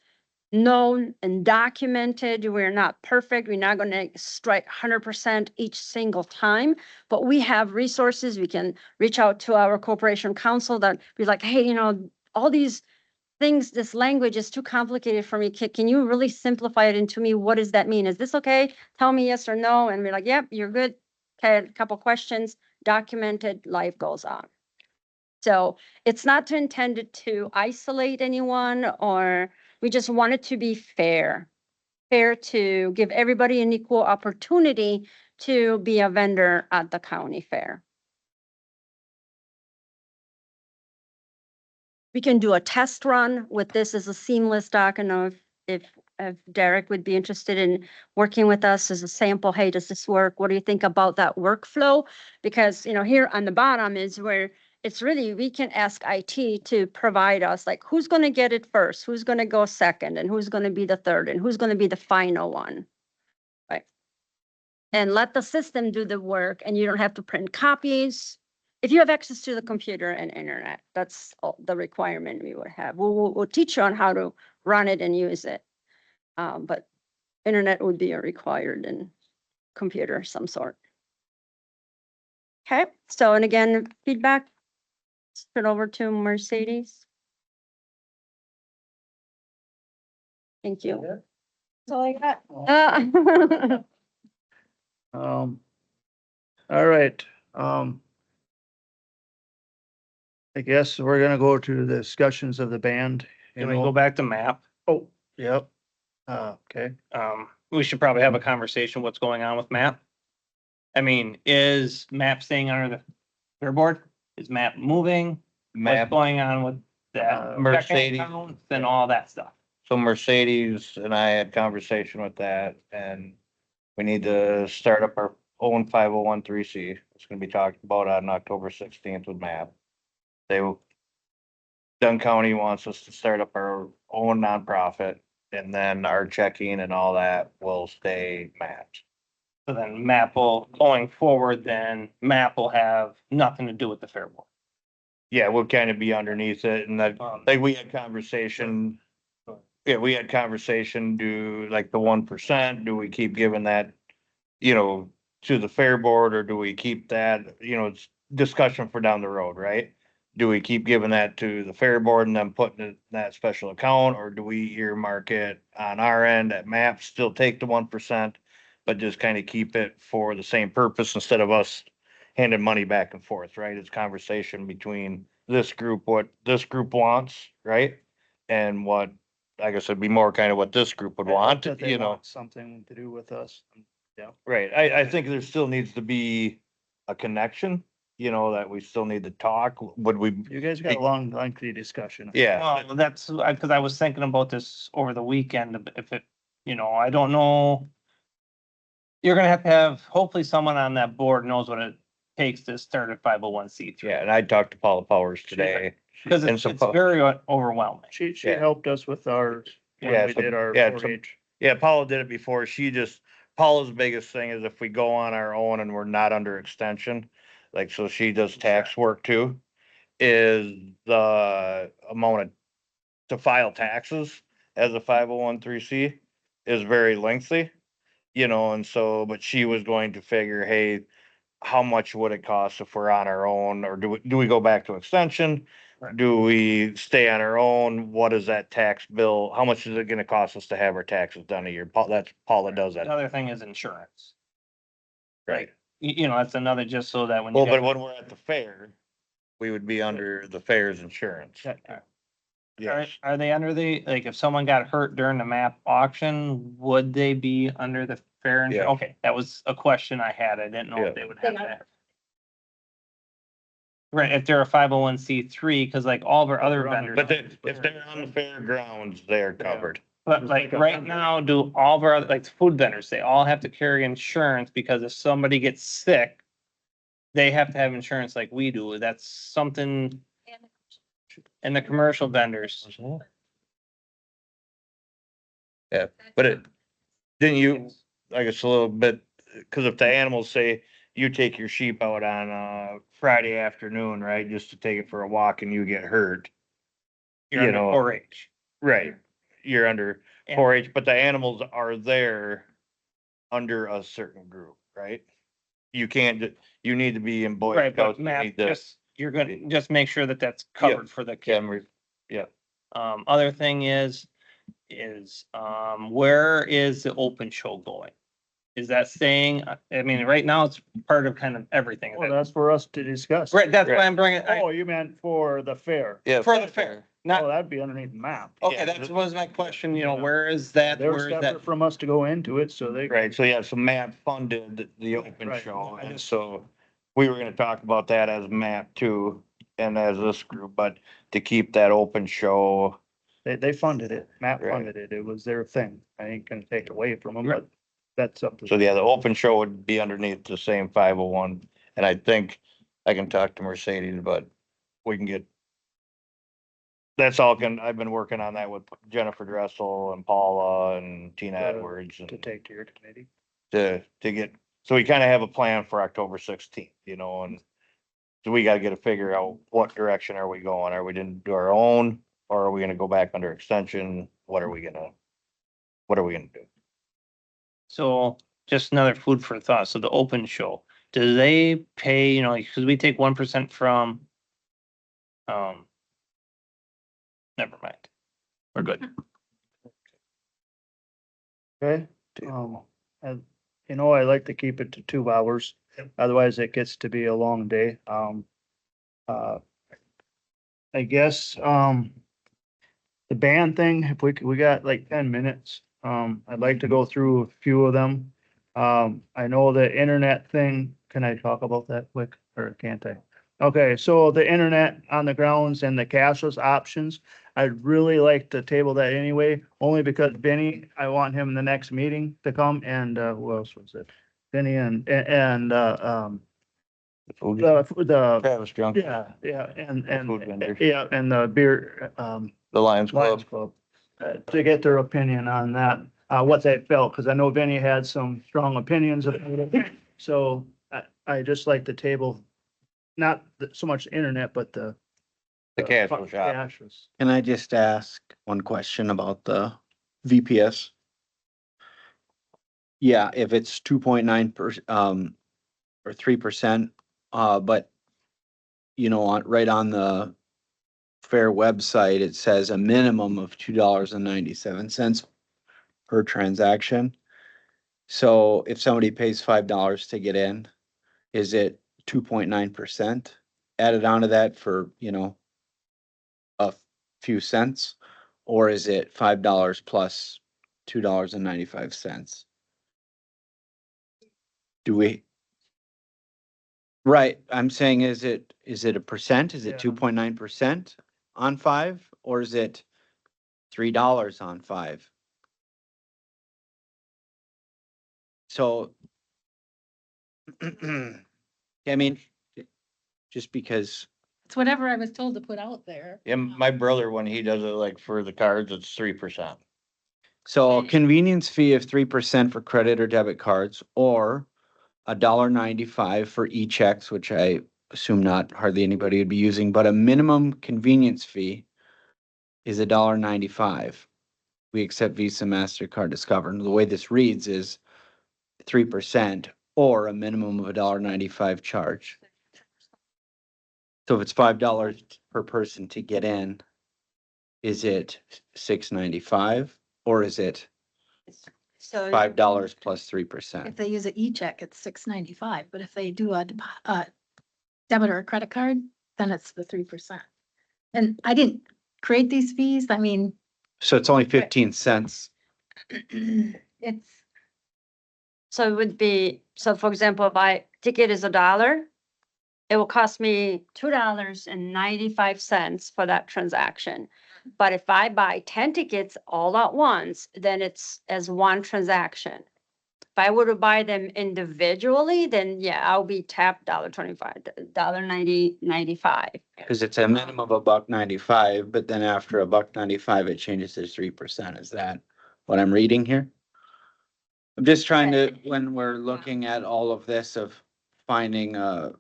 known and documented, we're not perfect. We're not gonna strike 100% each single time, but we have resources. We can reach out to our corporation counsel that be like, hey, you know, all these things, this language is too complicated for me. Can you really simplify it into me? What does that mean? Is this okay? Tell me yes or no. And we're like, yep, you're good. Okay, a couple questions, documented, life goes on. So it's not intended to isolate anyone, or we just want it to be fair. Fair to give everybody an equal opportunity to be a vendor at the county fair. We can do a test run with this as a seamless doc. I know if Derek would be interested in working with us as a sample. Hey, does this work? What do you think about that workflow? Because, you know, here on the bottom is where it's really, we can ask IT to provide us like, who's going to get it first? Who's going to go second? And who's going to be the third? And who's going to be the final one? Right. And let the system do the work and you don't have to print copies. If you have access to the computer and internet, that's the requirement we would have. We'll teach you on how to run it and use it. But internet would be a required and computer of some sort. Okay, so, and again, feedback, turn over to Mercedes. Thank you. That's all I got. All right, I guess we're gonna go to the discussions of the band. Can we go back to map? Oh, yep. Okay. We should probably have a conversation what's going on with map. I mean, is map staying under the fair board? Is map moving? What's Map, going on with that? checking Mercedes. accounts and all that stuff. so Mercedes and I had conversation with that and we need to start up our own 501(c). It's gonna be talked about on October 16th with MAP. Dunn County wants us to start up our own nonprofit and then our checking and all that will stay MAP'd. So then map will, going forward, then map will have nothing to do with the fair board. Yeah, we'll kind of be underneath it and that, like, we had conversation. Yeah, we had conversation, do like the 1%, do we keep giving that, you know, to the fair board, or do we keep that, you know, it's discussion for down the road, right? Do we keep giving that to the fair board and then putting it in that special account, or do we earmark it on our end at MAP, still take the 1%, but just kind of keep it for the same purpose instead of us handing money back and forth, right? It's conversation between this group, what this group wants, right? And what, I guess it'd be more kind of what this group would want, That they you know? want something to do with us. Yeah. Right, I think there still needs to be a connection, you know, that we still need to talk, would we, You guys got a long, lengthy discussion. yeah, Well, that's, because I was thinking about this over the weekend, if it, you know, I don't know. You're gonna have hopefully someone on that board knows what it takes to start a 501(c)(3). yeah, and I talked to Paula Powers today. Because and it's suppo- very overwhelming. She Yeah. helped us with our, Yeah, when we so- did our yeah, 4-H. Yeah, Paula did it before, Paula's biggest thing is if we go on our own and we're not under extension, like, so she does tax work too, is the amount of, to file taxes as a 501(c) is very lengthy, you know, and so, but she was going to figure, hey, how much would it cost if we're on our own, or do we go back to extension? Right. Do we stay on our own? What is that tax bill? How much is it gonna cost us to have our taxes done a year? Paula does The that, other thing is insurance. right? You know, that's another, just so that when Well, you but guys, when we're at the fair, we would be under the fair's insurance. Yes, are they under the, like, if someone got hurt during the map auction, would they be under the fair? Yeah. Okay, that was a question I had. I didn't know Yeah. if they would have that. Right, if they're a 501(c)(3), because like all of our other vendors. but if they're on the fairgrounds, they're covered. But like right now, do all of our, other like food vendors, they all have to carry insurance because if somebody gets sick, they have to have insurance like we do. That's something, And the commercial vendors. Yeah, but didn't you, I guess a little bit, cause if the animals say you take your sheep out on Friday afternoon, right, just to take it for a walk and you get hurt. You're You under know, 4-H. right, you're under And- 4-H, but the animals are there under a certain group, right? You can't, you need to be in Boy Right, Scouts. but you Matt, need to- just, you're gonna, just make sure that that's covered for the kid. Yeah, Other thing is, where is the open show going? Is that staying, I mean, right now it's part of kind of everything. Well, that's for us to discuss. Right, that's why I'm bringing, Oh, you meant for the fair? yeah. for the fair, Oh, not, that'd be underneath the map. okay, that was my question, where is that, They're where is that? separate from us to go into it, so they. Right, so yeah, so Matt funded the open Right. show, and so we were gonna talk about that as Matt too, and as this group, but to keep that open show. They funded it. Matt Right. funded it. It was their thing. I ain't gonna take it away from them, Right. but that's up to. So yeah, the open show would be underneath the same 501, and I think I can talk to Mercedes, but we can get. That's all I've been working on that with Jennifer Dressel and Paula and Tina Edwards To and take to your committee. to get, so we kind of have a plan for October 16th, and so we gotta get a figure out what direction are we going? Are we gonna do our own, or are we gonna go back under extension? What are we gonna do? So just another food for thought. So the open show, do they pay, because we take 1% from, never mind. We're good. Okay, and I like to keep it to 2 hours. Otherwise it gets to be a long day. I guess, the band thing, if we got like 10 minutes, I'd like to go through a few of them. I know the internet thing, can I talk about that quick or can't I? Okay, so the internet on the grounds and the cashless options, I'd really like to table that anyway, only because Benny, I want him in the next meeting to come and, who else was it? Benny and, the, Travis Junk, yeah, food vendors. yeah, and the beer, The Lions Lions Club. Club, to get their opinion on that, what they felt, because I know Vinny had some strong opinions about it. So I just like the table, not so much the internet, but the. cashless shop. Cashless. Can I just ask one question about the VPS? Yeah, if it's 2.9%, or 3%, but right on the fair website, it says a minimum of $2.97 per transaction. So if somebody pays $5 to get in, is it 2.9% added onto that for, a few cents? Or is it $5 plus $2.95? Do we? Right, I'm saying, is it a percent? Is it Yeah. 2.9% on 5, or is it $3 on 5? So. I mean, just because, It's whatever I was told to put out there. Yeah, my brother, when he does it like for the cards, it's 3%. so a convenience fee of 3% for credit or debit cards, or $1.95 for e-checks, which I assume not hardly anybody would be using, but a minimum convenience fee is $1.95. We accept Visa, MasterCard, Discover. And the way this reads is 3% or a minimum of $1.95 charge. So if it's $5 per person to get in, is it $6.95 or is it So $5 plus 3%? If they use an e-check, it's $6.95, but if they do a debit or a credit card, then it's the 3%. And I didn't create these fees. I mean, So it's only 15 cents. it's, So it would be, so for example, if ticket is $1, it will cost me $2.95 for that transaction. But if I buy 10 tickets all at once, then it's as one transaction. I were to buy them individually, then yeah, I'll be tapped $1.25, $1.95. Cause it's a minimum of $1.95, but then after $1.95, it changes to 3%. Is that what I'm reading here? I'm just trying to, when we're looking at all of this of finding a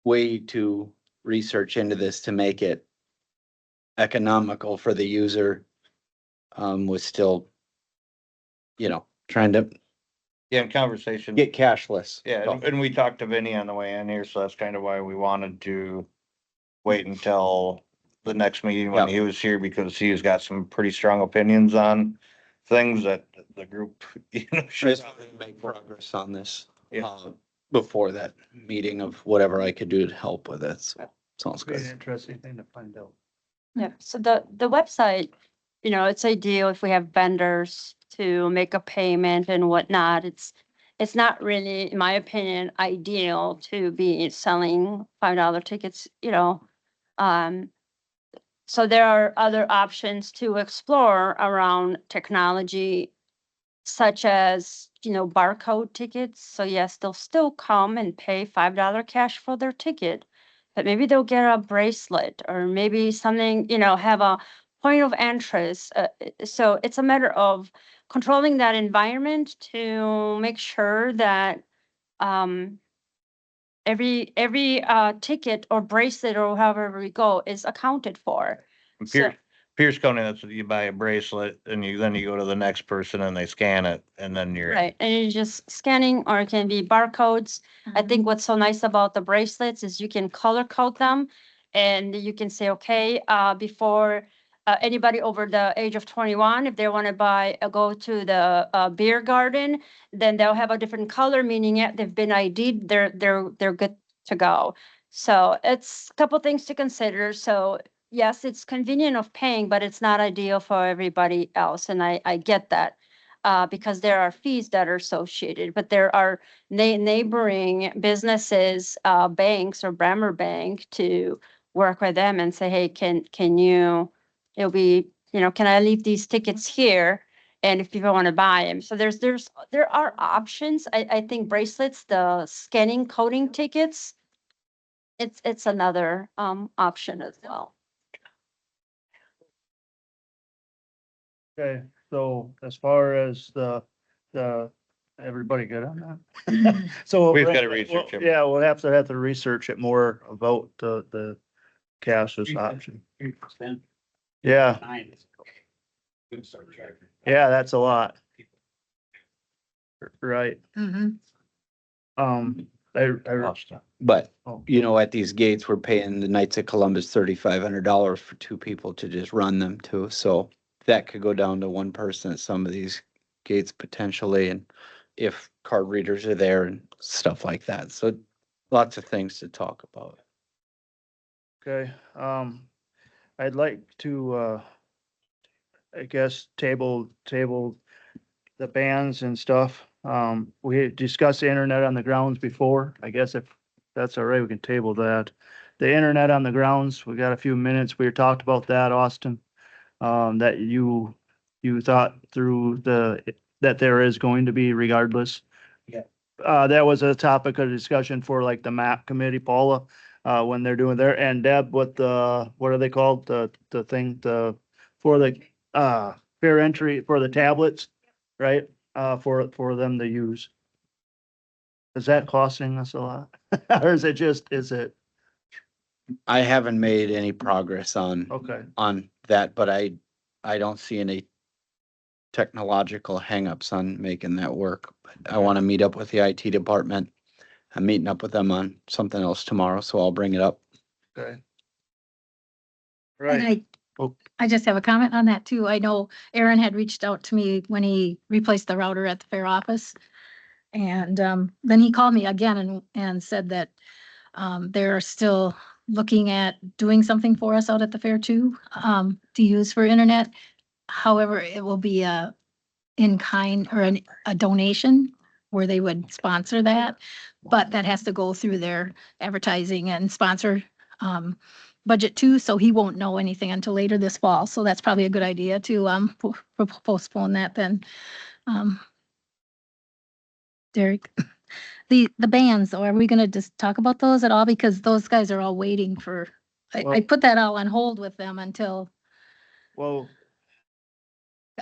way to research into this to make it economical for the user, was still, trying to Yeah, in conversation. get cashless. Yeah, and we talked to Vinny on the way in here, so that's kind of why we wanted to wait until the next meeting when Yeah. he was here, because he's got some pretty strong opinions on things that the group, should. Just wanted to make progress on this, Yeah. before that meeting of whatever I could do to help with it. So, sounds Be an good. interesting thing to find out. Yeah, so the website, it's ideal if we have vendors to make a payment and whatnot. It's not really, in my opinion, ideal to be selling $5 tickets, So there are other options to explore around technology, such as, barcode tickets. So yes, they'll still come and pay $5 cash for their ticket, but maybe they'll get a bracelet or maybe something, have a point of interest. So it's a matter of controlling that environment to make sure that every ticket or bracelet or however we go is accounted for. So- Pierce County, that's what you buy a bracelet and then you go to the next person and they scan it and then you're. Right, and you're just scanning, or it can be barcodes. I think what's so nice about the bracelets is you can color code them, and you can say, okay, before anybody over the age of 21, if they want to go to the beer garden, then they'll have a different color, meaning they've been ID'd, they're good to go. So it's a couple things to consider. So yes, it's convenient of paying, but it's not ideal for everybody else, and I get that. Because there are fees that are associated, but there are neighboring businesses, banks or Bremer Bank to work with them and say, hey, can you, can I leave these tickets here? And if people want to buy them. So there are options. I think bracelets, the scanning coding tickets, it's another, option as well. Okay, so as far as everybody good on that? So. We've gotta research it. Yeah, we'll have to research it more about the cashless option. Yeah, yeah, that's a lot. Right. I But, oh, at these gates, we're paying the Knights of Columbus $3,500 for two people to just run them too. So that could go down to one person at some of these gates potentially, and if card readers are there and stuff like that. So lots of things to talk about. okay, I'd like to, I guess, table the bans and stuff. We discussed the internet on the grounds before. I guess if that's all right, we can table that. The internet on the grounds, we got a few minutes. We talked about that, Austin. That you thought through that there is going to be regardless. Yeah. That was a topic of discussion for like the MAP committee, Paula, when they're doing their, and Deb, what are they called? The thing, for the, fair entry for the tablets, right? For them to use. Is that costing us a lot? Or is it, I haven't made any progress on okay, that, but I don't see any technological hangups on making that work. But I want to meet up with the IT department. I'm meeting up with them on something else tomorrow, so I'll bring it up. okay. And Right, Oh. I just have a comment on that too. I know Aaron had reached out to me when he replaced the router at the fair office. And then he called me again and said that they're still looking at doing something for us out at the fair too, to use for internet. However, it will be a in kind or a donation where they would sponsor that. But that has to go through their advertising and sponsor budget too, so he won't know anything until later this fall. So that's probably a good idea to postpone that then. Derek. The bands, though, are we gonna just talk about those at all? Because those guys are all waiting for, I Well- put that all on hold with them until, Well,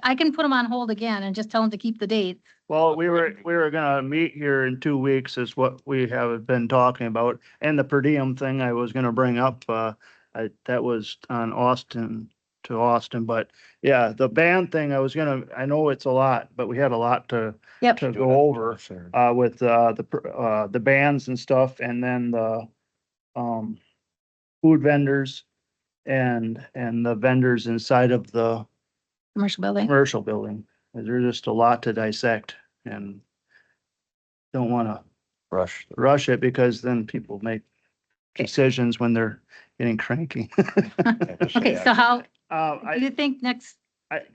I can put them on hold again and just tell them to keep the dates. well, we were gonna meet here in 2 weeks is what we have been talking about. And the per diem thing I was gonna bring up, that was on Austin to Austin, but yeah, the band thing I know it's a lot, but we had a lot to Yep. go over, with, the bands and stuff, and then the, food vendors and the vendors inside of the Commercial building. commercial building. There's just a lot to dissect and don't wanna Rush. rush it because then people make decisions when they're getting cranky. Okay, so how, do you I, think next,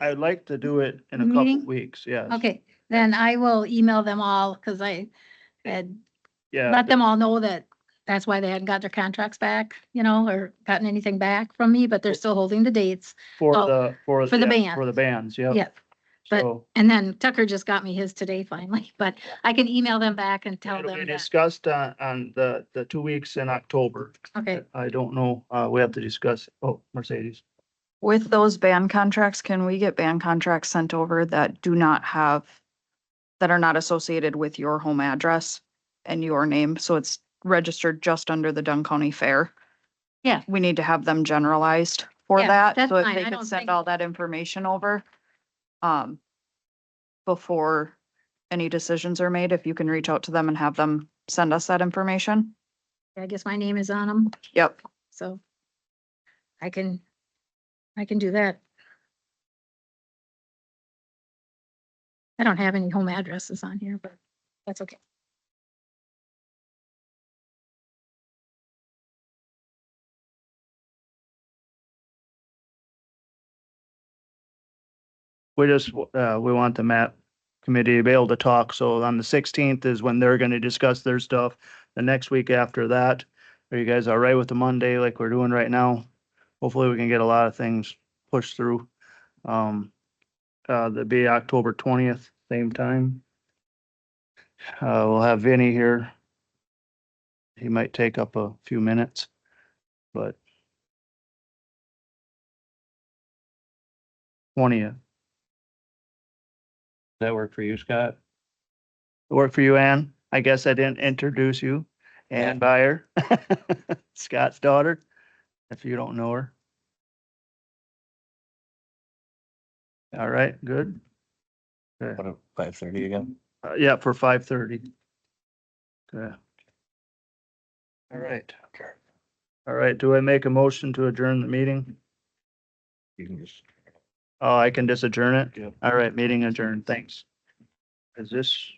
I'd like to do it in a couple Meeting? weeks, yes. okay, then I will email them all, cause I had Yeah, let them all know that that's why they hadn't got their contracts back, or gotten anything back from me, but they're still holding the dates. for Oh, the, for the yeah, for band. the bands, yep. Yep. But, So and then Tucker just got me his today finally, but I can email them back and tell it'll be them that, discussed on the 2 weeks in October. okay, I don't know, we have to discuss, Mercedes. With those band contracts, can we get band contracts sent over that do not have, that are not associated with your home address and your name? So it's registered just under the Dunn County Fair. Yeah. We need to have them generalized for Yeah, that. that's So if fine. they I could don't send think- all that information over, before any decisions are made, if you can reach out to them and have them send us that information. I guess my name is on them, Yep. so I can do that. I don't have any home addresses on here, but that's okay. We just, we want the map committee to be able to talk. So on the 16th is when they're gonna discuss their stuff. The next week after that, are you guys all right with the Monday like we're doing right now? Hopefully we can get a lot of things pushed through. That'd be October 20th, same time. We'll have Vinny here. He might take up a few minutes, but 20th. Does that work for you, Scott? Work for you, Ann? I guess I didn't introduce you. Ann Byer, Scott's daughter, if you don't know her. All right, good. What, 5:30 again? Yeah, for 5:30. Okay. All right. All right, do I make a motion to adjourn the meeting? You can just. Oh, I can just adjourn it? Yep. All right, meeting adjourned, thanks. Is this